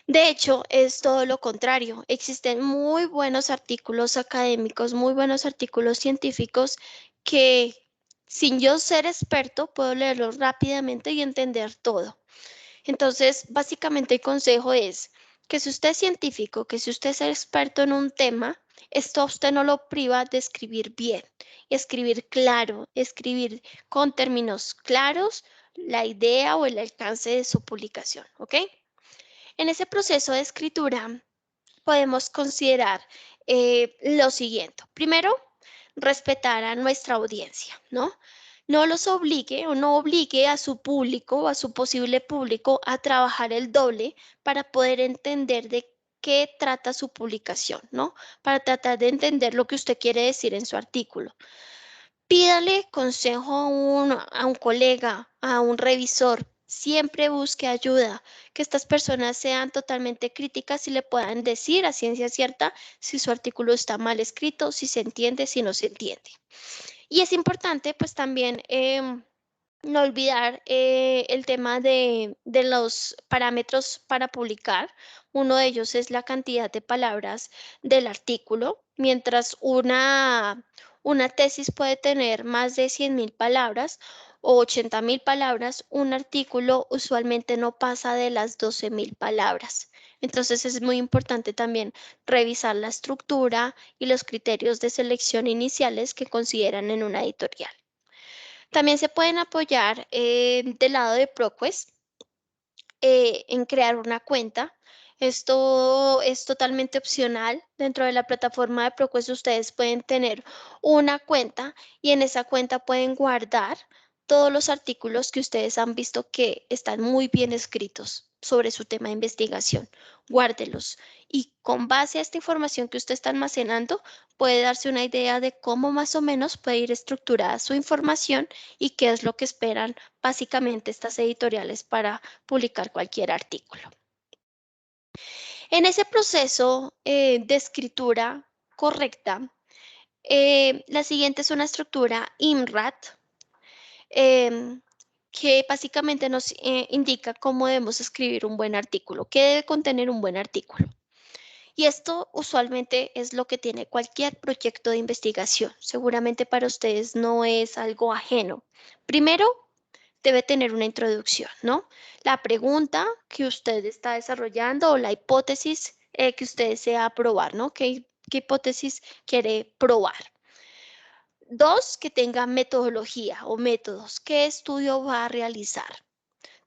De hecho, es todo lo contrario. Existen muy buenos artículos académicos, muy buenos artículos científicos que sin yo ser experto puedo leerlos rápidamente y entender todo. Entonces, básicamente el consejo es que si usted es científico, que si usted es experto en un tema, esto a usted no lo priva de escribir bien, escribir claro, escribir con términos claros la idea o el alcance de su publicación, ¿ok? En ese proceso de escritura podemos considerar lo siguiente. Primero, respetar a nuestra audiencia, ¿no? No los obligue o no obligue a su público o a su posible público a trabajar el doble para poder entender de qué trata su publicación, ¿no? Para tratar de entender lo que usted quiere decir en su artículo. Pídale consejo a un colega, a un revisor. Siempre busque ayuda, que estas personas sean totalmente críticas y le puedan decir a ciencia cierta si su artículo está mal escrito, si se entiende, si no se entiende. Y es importante, pues también no olvidar el tema de los parámetros para publicar. Uno de ellos es la cantidad de palabras del artículo, mientras una tesis puede tener más de 100.000 palabras o 80.000 palabras, un artículo usualmente no pasa de las 12.000 palabras. Entonces es muy importante también revisar la estructura y los criterios de selección iniciales que consideran en una editorial. También se pueden apoyar del lado de ProQuest en crear una cuenta. Esto es totalmente opcional. Dentro de la plataforma de ProQuest ustedes pueden tener una cuenta y en esa cuenta pueden guardar todos los artículos que ustedes han visto que están muy bien escritos sobre su tema de investigación. Guárdelos y con base a esta información que usted está almacenando puede darse una idea de cómo más o menos puede ir estructurada su información y qué es lo que esperan básicamente estas editoriales para publicar cualquier artículo. En ese proceso de escritura correcta, la siguiente es una estructura IMRAT, em, que básicamente nos indica cómo debemos escribir un buen artículo, qué debe contener un buen artículo. Y esto usualmente es lo que tiene cualquier proyecto de investigación. Seguramente para ustedes no es algo ajeno. Primero, debe tener una introducción, ¿no? La pregunta que usted está desarrollando o la hipótesis que usted desea probar, ¿no? ¿Qué hipótesis quiere probar? Dos, que tenga metodología o métodos. ¿Qué estudio va a realizar?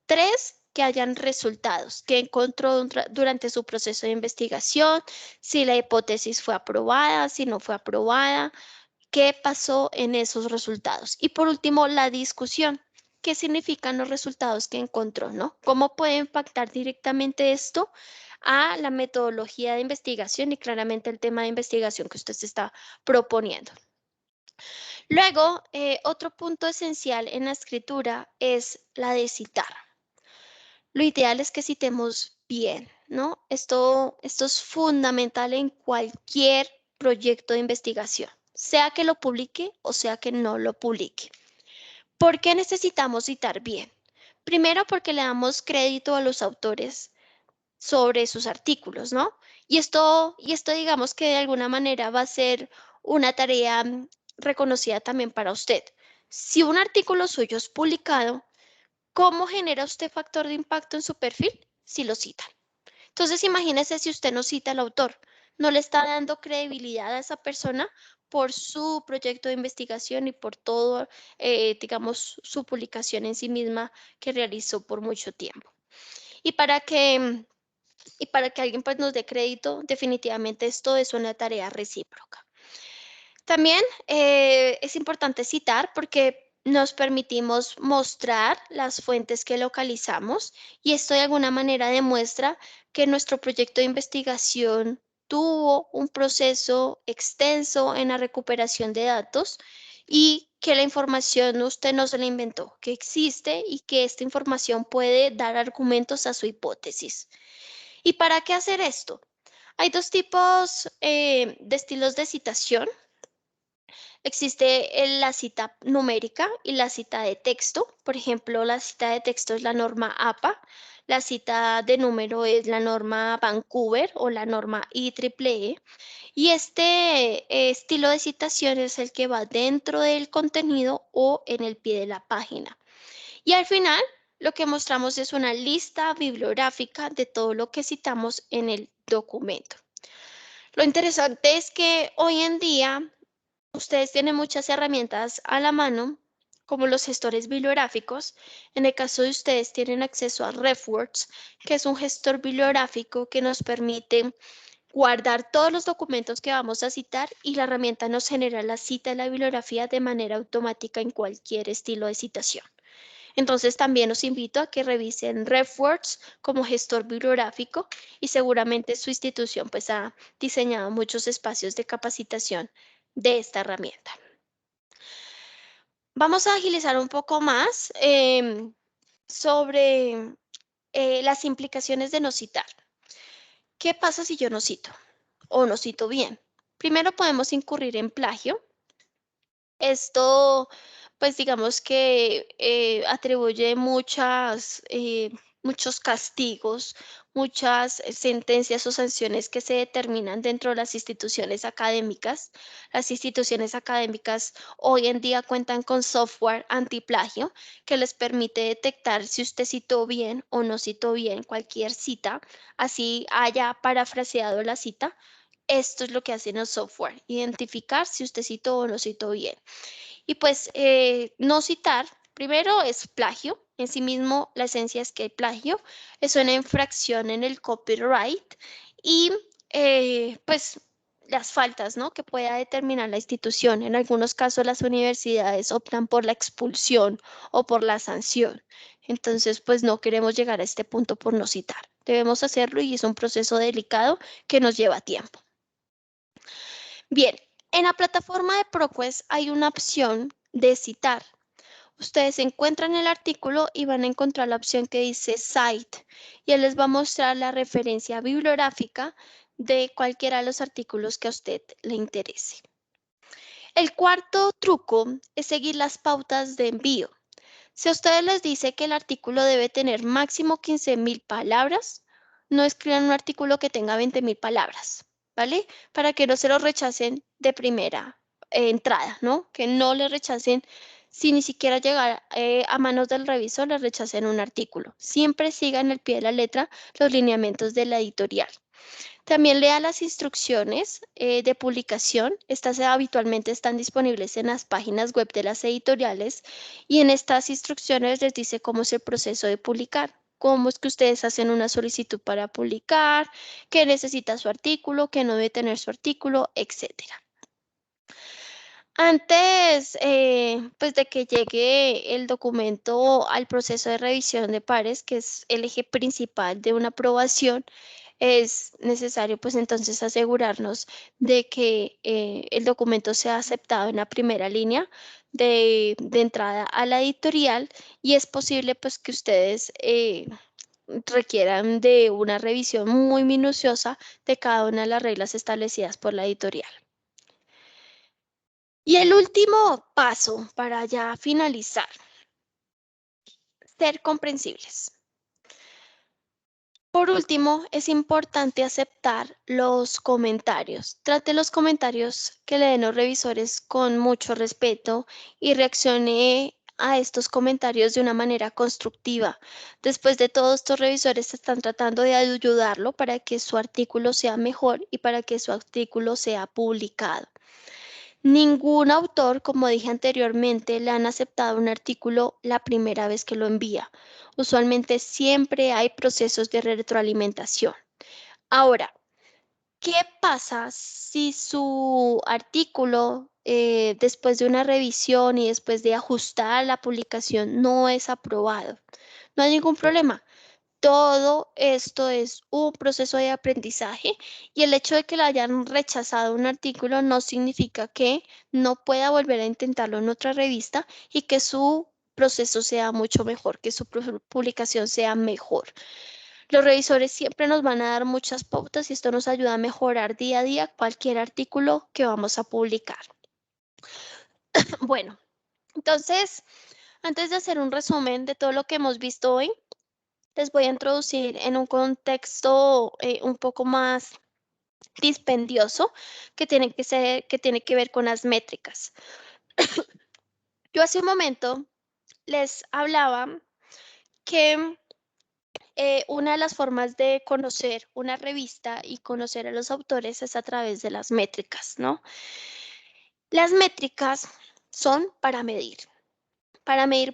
Tres, que hayan resultados, que encontró durante su proceso de investigación, si la hipótesis fue aprobada, si no fue aprobada, qué pasó en esos resultados. Y por último, la discusión. ¿Qué significan los resultados que encontró, no? ¿Cómo puede impactar directamente esto a la metodología de investigación y claramente el tema de investigación que usted se está proponiendo? Luego, otro punto esencial en la escritura es la de citar. Lo ideal es que citemos bien, ¿no? Esto es fundamental en cualquier proyecto de investigación, sea que lo publique o sea que no lo publique. ¿Por qué necesitamos citar bien? Primero, porque le damos crédito a los autores sobre sus artículos, ¿no? Y esto digamos que de alguna manera va a ser una tarea reconocida también para usted. Si un artículo suyo es publicado, ¿cómo genera usted factor de impacto en su perfil? Si lo citan. Entonces, imagínese si usted no cita al autor, no le está dando credibilidad a esa persona por su proyecto de investigación y por todo, digamos, su publicación en sí misma que realizó por mucho tiempo. Y para que, y para que alguien pues nos dé crédito, definitivamente esto es una tarea recíproca. También es importante citar porque nos permitimos mostrar las fuentes que localizamos y esto de alguna manera demuestra que nuestro proyecto de investigación tuvo un proceso extenso en la recuperación de datos y que la información usted no se la inventó, que existe y que esta información puede dar argumentos a su hipótesis. ¿Y para qué hacer esto? Hay dos tipos de estilos de citación. Existe la cita numérica y la cita de texto. Por ejemplo, la cita de texto es la norma APA, la cita de número es la norma Vancouver o la norma IEEE. Y este estilo de citación es el que va dentro del contenido o en el pie de la página. Y al final, lo que mostramos es una lista bibliográfica de todo lo que citamos en el documento. Lo interesante es que hoy en día ustedes tienen muchas herramientas a la mano, como los gestores bibliográficos. En el caso de ustedes tienen acceso a RefWords, que es un gestor bibliográfico que nos permite guardar todos los documentos que vamos a citar y la herramienta nos genera la cita de la bibliografía de manera automática en cualquier estilo de citación. Entonces también los invito a que revisen RefWords como gestor bibliográfico y seguramente su institución pues ha diseñado muchos espacios de capacitación de esta herramienta. Vamos a agilizar un poco más sobre las implicaciones de no citar. ¿Qué pasa si yo no cito o no cito bien? Primero podemos incurrir en plagio. Esto, pues digamos que atribuye muchos castigos, muchas sentencias o sanciones que se determinan dentro de las instituciones académicas. Las instituciones académicas hoy en día cuentan con software antiplagio que les permite detectar si usted citó bien o no citó bien cualquier cita, así haya parafraseado la cita. Esto es lo que hacen los software, identificar si usted citó o no citó bien. Y pues no citar, primero es plagio. En sí mismo la esencia es que el plagio es una infracción en el copyright y pues las faltas, ¿no?, que pueda determinar la institución. En algunos casos las universidades optan por la expulsión o por la sanción. Entonces, pues no queremos llegar a este punto por no citar. Debemos hacerlo y es un proceso delicado que nos lleva tiempo. Bien, en la plataforma de ProQuest hay una opción de citar. Ustedes encuentran el artículo y van a encontrar la opción que dice Cite y él les va a mostrar la referencia bibliográfica de cualquiera de los artículos que a usted le interese. El cuarto truco es seguir las pautas de envío. Si a ustedes les dice que el artículo debe tener máximo 15.000 palabras, no escriban un artículo que tenga 20.000 palabras, ¿vale? Para que no se lo rechacen de primera entrada, ¿no? Que no le rechacen, si ni siquiera llegar a manos del revisor, le rechacen un artículo. Siempre sigan al pie de la letra los lineamientos de la editorial. También lea las instrucciones de publicación. Estas habitualmente están disponibles en las páginas web de las editoriales y en estas instrucciones les dice cómo es el proceso de publicar, cómo es que ustedes hacen una solicitud para publicar, qué necesita su artículo, qué no debe tener su artículo, etcétera. Antes, pues de que llegue el documento al proceso de revisión de pares, que es el eje principal de una aprobación, es necesario pues entonces asegurarnos de que el documento sea aceptado en la primera línea de entrada a la editorial y es posible pues que ustedes requieran de una revisión muy minuciosa de cada una de las reglas establecidas por la editorial. Y el último paso para ya finalizar, ser comprensibles. Por último, es importante aceptar los comentarios. Trate los comentarios que le den los revisores con mucho respeto y reaccione a estos comentarios de una manera constructiva. Después de todo, estos revisores están tratando de ayudarlo para que su artículo sea mejor y para que su artículo sea publicado. Ningún autor, como dije anteriormente, le han aceptado un artículo la primera vez que lo envía. Usualmente siempre hay procesos de retroalimentación. Ahora, ¿qué pasa si su artículo, después de una revisión y después de ajustar la publicación, no es aprobado? No hay ningún problema. Todo esto es un proceso de aprendizaje y el hecho de que le hayan rechazado un artículo no significa que no pueda volver a intentarlo en otra revista y que su proceso sea mucho mejor, que su publicación sea mejor. Los revisores siempre nos van a dar muchas pautas y esto nos ayuda a mejorar día a día cualquier artículo que vamos a publicar. Bueno, entonces, antes de hacer un resumen de todo lo que hemos visto hoy, les voy a introducir en un contexto un poco más dispendioso que tiene que ver con las métricas. Yo hace un momento les hablaba que una de las formas de conocer una revista y conocer a los autores es a través de las métricas, ¿no? Las métricas son para medir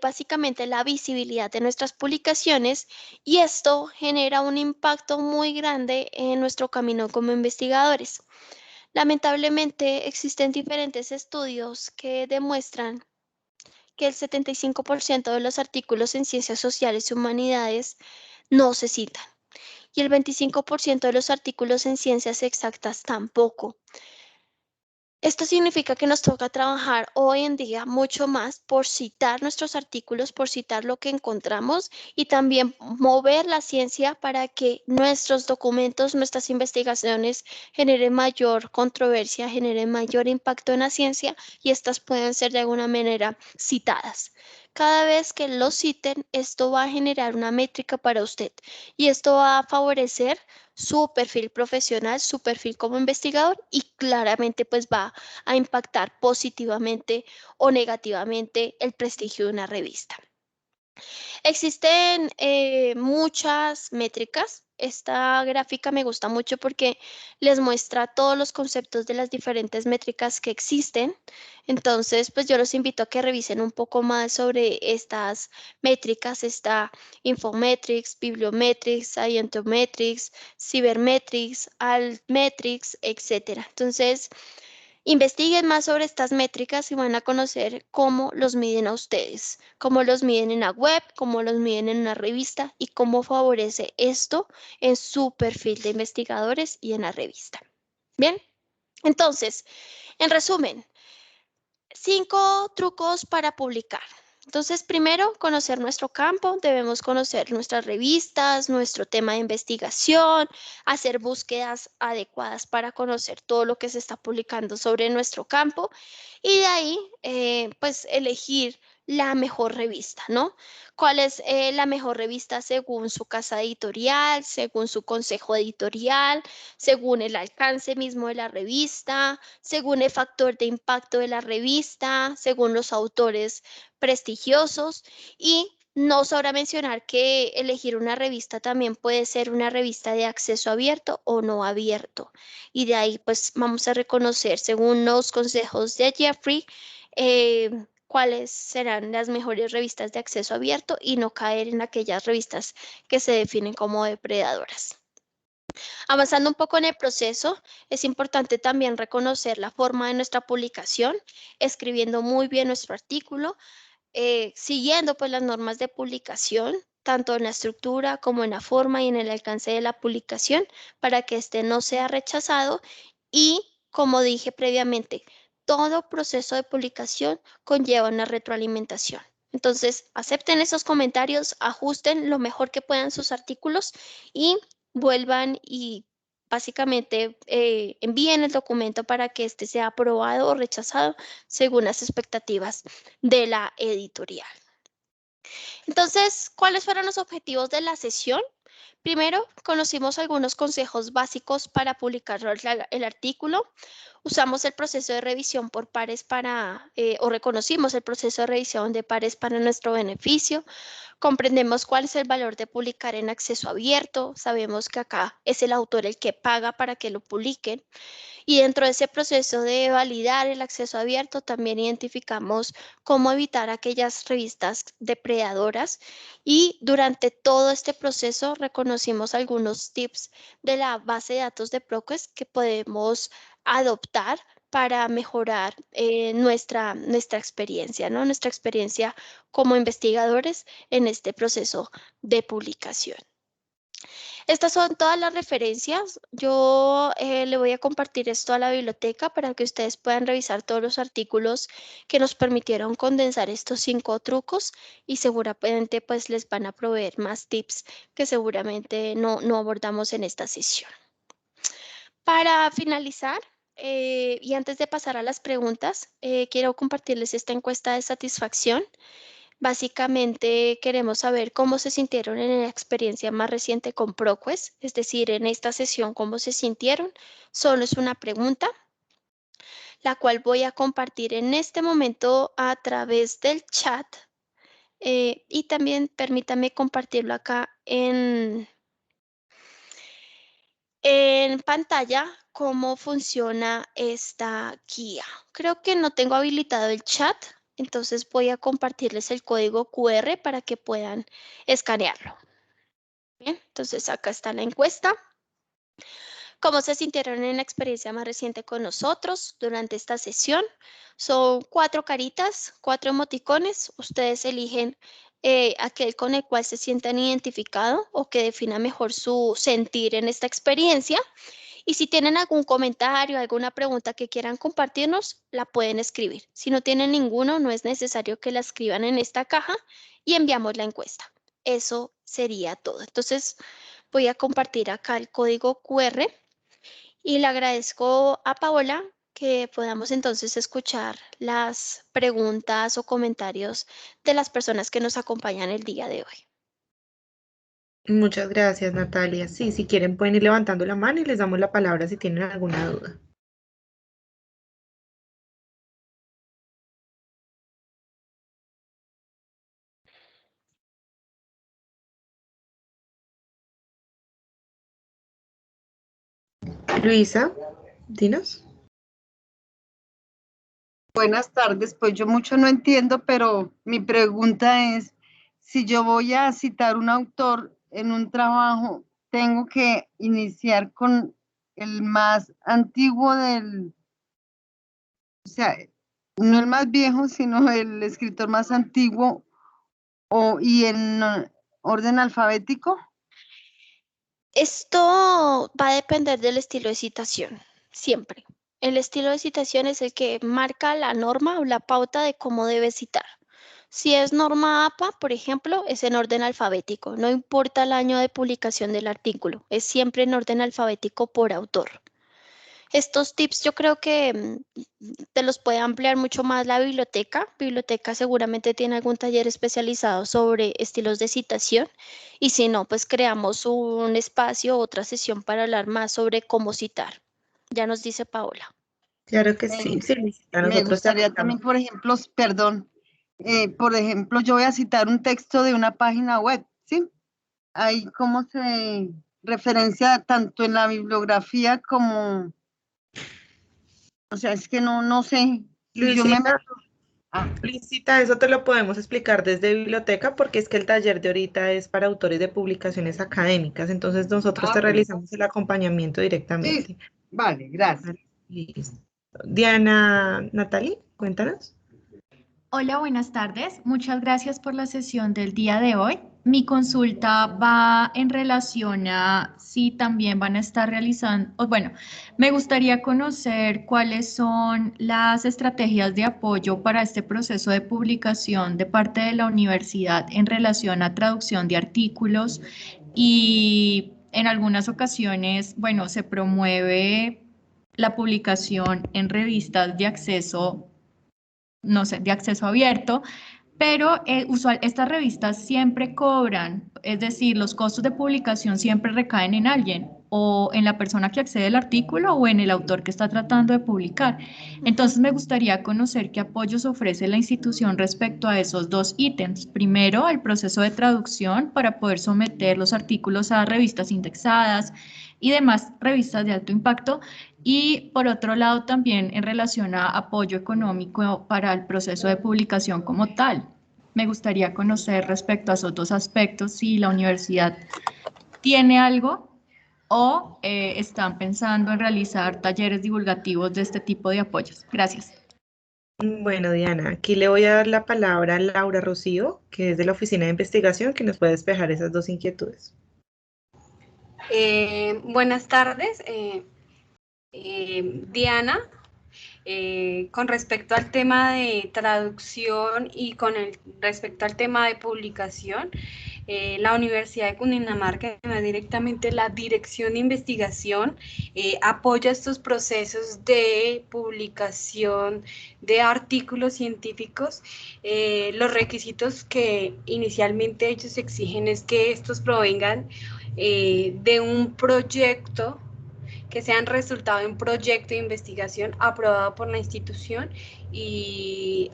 básicamente la visibilidad de nuestras publicaciones y esto genera un impacto muy grande en nuestro camino como investigadores. Lamentablemente existen diferentes estudios que demuestran que el 75% de los artículos en ciencias sociales y humanidades no se citan y el 25% de los artículos en ciencias exactas tampoco. Esto significa que nos toca trabajar hoy en día mucho más por citar nuestros artículos, por citar lo que encontramos y también mover la ciencia para que nuestros documentos, nuestras investigaciones generen mayor controversia, generen mayor impacto en la ciencia y estas puedan ser de alguna manera citadas. Cada vez que lo citen, esto va a generar una métrica para usted y esto va a favorecer su perfil profesional, su perfil como investigador y claramente pues va a impactar positivamente o negativamente el prestigio de una revista. Existen muchas métricas. Esta gráfica me gusta mucho porque les muestra todos los conceptos de las diferentes métricas que existen. Entonces, pues yo los invito a que revisen un poco más sobre estas métricas. Está Infometrics, Bibliometrics, Scientometrics, Cybermetrics, Altmetrics, etcétera. Entonces, investiguen más sobre estas métricas y van a conocer cómo los miden a ustedes, cómo los miden en la web, cómo los miden en una revista y cómo favorece esto en su perfil de investigadores y en la revista. Bien, entonces, en resumen, 5 trucos para publicar. Entonces, primero, conocer nuestro campo. Debemos conocer nuestras revistas, nuestro tema de investigación, hacer búsquedas adecuadas para conocer todo lo que se está publicando sobre nuestro campo y de ahí, pues, elegir la mejor revista, ¿no? ¿Cuál es la mejor revista según su casa editorial, según su consejo editorial, según el alcance mismo de la revista, según el factor de impacto de la revista, según los autores prestigiosos y no sobra mencionar que elegir una revista también puede ser una revista de acceso abierto o no abierto. Y de ahí pues vamos a reconocer según los consejos de Jeffrey cuáles serán las mejores revistas de acceso abierto y no caer en aquellas revistas que se definen como depredadoras. Avanzando un poco en el proceso, es importante también reconocer la forma de nuestra publicación, escribiendo muy bien nuestro artículo, siguiendo pues las normas de publicación, tanto en la estructura como en la forma y en el alcance de la publicación, para que este no sea rechazado y, como dije previamente, todo proceso de publicación conlleva una retroalimentación. Entonces, acepten esos comentarios, ajusten lo mejor que puedan sus artículos y vuelvan y básicamente envíen el documento para que este sea aprobado o rechazado según las expectativas de la editorial. Entonces, ¿cuáles fueron los objetivos de la sesión? Primero, conocimos algunos consejos básicos para publicar el artículo. Usamos el proceso de revisión por pares o reconocimos el proceso de revisión de pares para nuestro beneficio. Comprendemos cuál es el valor de publicar en acceso abierto. Sabemos que acá es el autor el que paga para que lo publiquen. Y dentro de ese proceso de validar el acceso abierto, también identificamos cómo evitar aquellas revistas depredadoras y durante todo este proceso reconocimos algunos tips de la base de datos de ProQuest que podemos adoptar para mejorar nuestra experiencia, ¿no? Nuestra experiencia como investigadores en este proceso de publicación. Estas son todas las referencias. Yo le voy a compartir esto a la biblioteca para que ustedes puedan revisar todos los artículos que nos permitieron condensar estos 5 trucos y seguramente pues les van a proveer más tips que seguramente no abordamos en esta sesión. Para finalizar, y antes de pasar a las preguntas, quiero compartirles esta encuesta de satisfacción. Básicamente queremos saber cómo se sintieron en la experiencia más reciente con ProQuest, es decir, en esta sesión, cómo se sintieron. Solo es una pregunta, la cual voy a compartir en este momento a través del chat. Y también permítame compartirlo acá en pantalla cómo funciona esta guía. Creo que no tengo habilitado el chat, entonces voy a compartirles el código QR para que puedan escanearlo. Bien, entonces acá está la encuesta. ¿Cómo se sintieron en la experiencia más reciente con nosotros durante esta sesión? Son 4 caritas, 4 emoticones. Ustedes eligen aquel con el cual se sientan identificados o que defina mejor su sentir en esta experiencia. Y si tienen algún comentario, alguna pregunta que quieran compartirnos, la pueden escribir. Si no tienen ninguno, no es necesario que la escriban en esta caja y enviamos la encuesta. Eso sería todo. Entonces, voy a compartir acá el código QR y le agradezco a Paola que podamos entonces escuchar las preguntas o comentarios de las personas que nos acompañan el día de hoy. Muchas gracias, Natalia. Sí, si quieren pueden ir levantando la mano y les damos la palabra si tienen alguna duda. Luisa, dinos. Buenas tardes, pues yo mucho no entiendo, pero mi pregunta es, si yo voy a citar un autor en un trabajo, tengo que iniciar con el más antiguo o sea, no el más viejo, sino el escritor más antiguo y en orden alfabético. Esto va a depender del estilo de citación, siempre. El estilo de citación es el que marca la norma o la pauta de cómo debe citar. Si es norma APA, por ejemplo, es en orden alfabético. No importa el año de publicación del artículo, es siempre en orden alfabético por autor. Estos tips yo creo que te los puede ampliar mucho más la biblioteca. Biblioteca seguramente tiene algún taller especializado sobre estilos de citación y si no, pues creamos un espacio, otra sesión para hablar más sobre cómo citar. Ya nos dice Paola. Claro que sí, sí, Luisita, Me nosotros también gustaría también, por ejemplo, perdón, por ejemplo, yo voy a citar un texto de una página web, ¿sí? Ahí cómo se referencia tanto en la bibliografía como, o sea, es que no sé, si yo me Luisita, meto. Ah, Luisita, eso te lo podemos explicar desde biblioteca porque es que el taller de ahorita es para autores de publicaciones académicas, entonces nosotros te bueno, realizamos el acompañamiento sí, directamente. vale, gracias. Vale, listo. Diana, Natalie, cuéntanos. Hola, buenas tardes. Muchas gracias por la sesión del día de hoy. Mi consulta va en relación a si también van a estar realizando, bueno, me gustaría conocer cuáles son las estrategias de apoyo para este proceso de publicación de parte de la universidad en relación a traducción de artículos y en algunas ocasiones, bueno, se promueve la publicación en revistas de acceso, no sé, de acceso abierto, pero estas revistas siempre cobran, es decir, los costos de publicación siempre recaen en alguien, o en la persona que accede al artículo o en el autor que está tratando de publicar. Ujú. Entonces, me gustaría conocer qué apoyos ofrece la institución respecto a esos dos ítems. Primero, el proceso de traducción para poder someter los artículos a revistas indexadas y demás revistas de alto impacto. Y por otro lado, también en relación a apoyo económico para el proceso de publicación como tal. Me gustaría conocer respecto a esos dos aspectos si la universidad tiene algo o están pensando en realizar talleres divulgativos de este tipo de apoyos. Gracias. Bueno, Diana, aquí le voy a dar la palabra a Laura Rocío, que es de la Oficina de Investigación, que nos puede despejar esas dos inquietudes. Buenas tardes, Diana. Con respecto al tema de traducción y respecto al tema de publicación, la Universidad de Cundinamarca, directamente la Dirección de Investigación, apoya estos procesos de publicación de artículos científicos. Los requisitos que inicialmente ellos exigen es que estos provengan de un proyecto, que sean resultado de un proyecto de investigación aprobado por la institución, y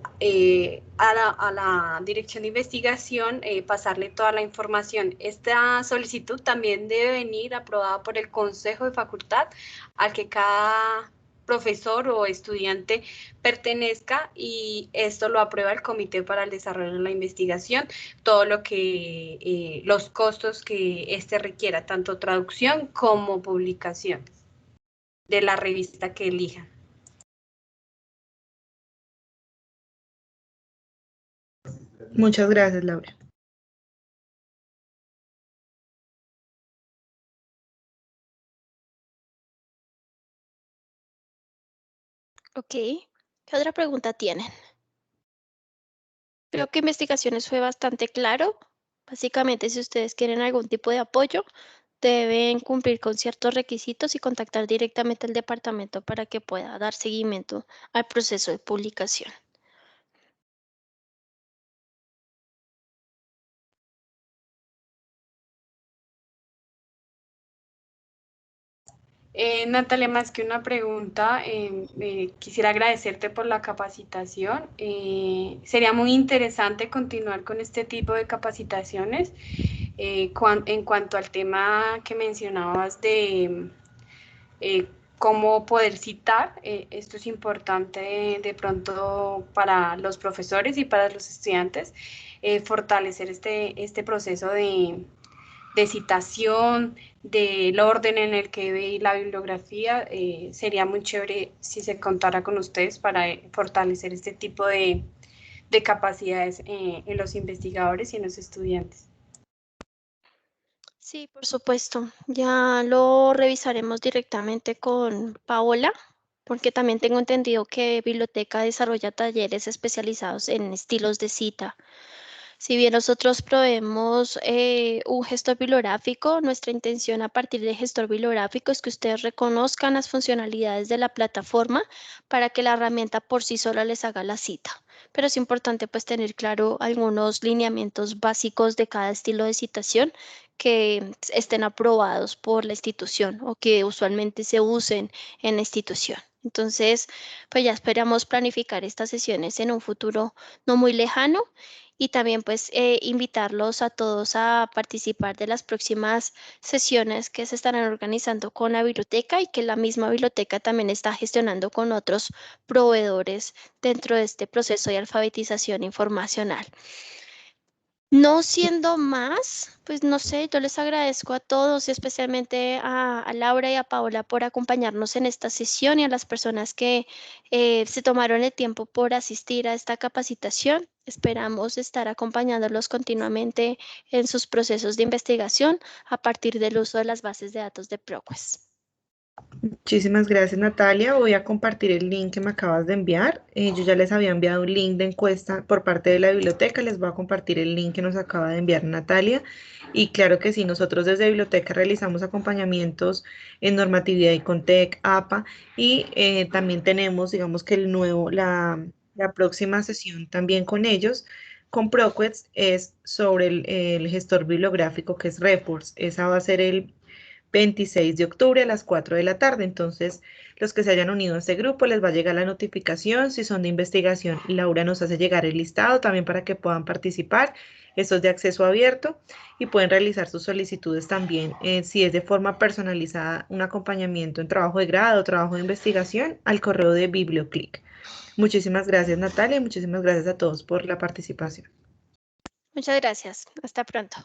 a la dirección de investigación pasarle toda la información. Esta solicitud también debe venir aprobada por el Consejo de Facultad al que cada profesor o estudiante pertenezca, y esto lo aprueba el Comité para el Desarrollo de la Investigación, todo lo que los costos que este requiera, tanto traducción como publicación de la revista que elijan. Muchas gracias, Laura. Ok, ¿qué otra pregunta tienen? Creo que investigaciones fue bastante claro. Básicamente, si ustedes quieren algún tipo de apoyo, deben cumplir con ciertos requisitos y contactar directamente al departamento para que pueda dar seguimiento al proceso de publicación. Natalia, más que una pregunta, quisiera agradecerte por la capacitación. Sería muy interesante continuar con este tipo de capacitaciones. En cuanto al tema que mencionabas de cómo poder citar, esto es importante de pronto para los profesores y para los estudiantes, fortalecer este proceso de citación, del orden en el que debe ir la bibliografía. Sería muy chévere si se contara con ustedes para fortalecer este tipo de capacidades en los investigadores y en los estudiantes. Sí, por supuesto. Ya lo revisaremos directamente con Paola, porque también tengo entendido que Biblioteca desarrolla talleres especializados en estilos de cita. Si bien nosotros proveemos un gestor bibliográfico, nuestra intención a partir del gestor bibliográfico es que ustedes reconozcan las funcionalidades de la plataforma para que la herramienta por sí sola les haga la cita. Pero es importante pues tener claro algunos lineamientos básicos de cada estilo de citación que estén aprobados por la institución o que usualmente se usen en la institución. Entonces, pues ya esperamos planificar estas sesiones en un futuro no muy lejano, y también pues invitarlos a todos a participar de las próximas sesiones que se estarán organizando con la biblioteca y que la misma biblioteca también está gestionando con otros proveedores dentro de este proceso de alfabetización informacional. No siendo más, pues no sé, yo les agradezco a todos y especialmente a Laura y a Paola por acompañarnos en esta sesión, y a las personas que se tomaron el tiempo por asistir a esta capacitación. Esperamos estar acompañándolos continuamente en sus procesos de investigación a partir del uso de las bases de datos de ProQuest. Muchísimas gracias, Natalia. Voy a compartir el link que me acabas de enviar. Yo ya les había enviado un link de encuesta por parte de la biblioteca. Les voy a compartir el link que nos acaba de enviar Natalia. Y claro que sí, nosotros desde biblioteca realizamos acompañamientos en normatividad y Contec, APA, y también tenemos, digamos que la próxima sesión también con ellos, con ProQuest, es sobre el gestor bibliográfico que es Reports. Esa va a ser el 26 de octubre a las 4 de la tarde. Entonces, los que se hayan unido a este grupo les va a llegar la notificación. Si son de investigación, Laura nos hace llegar el listado también para que puedan participar. Esto es de acceso abierto y pueden realizar sus solicitudes también, si es de forma personalizada, un acompañamiento en trabajo de grado, trabajo de investigación, al correo de BiblioClick. Muchísimas gracias, Natalia, y muchísimas gracias a todos por la participación. Muchas gracias. Hasta pronto.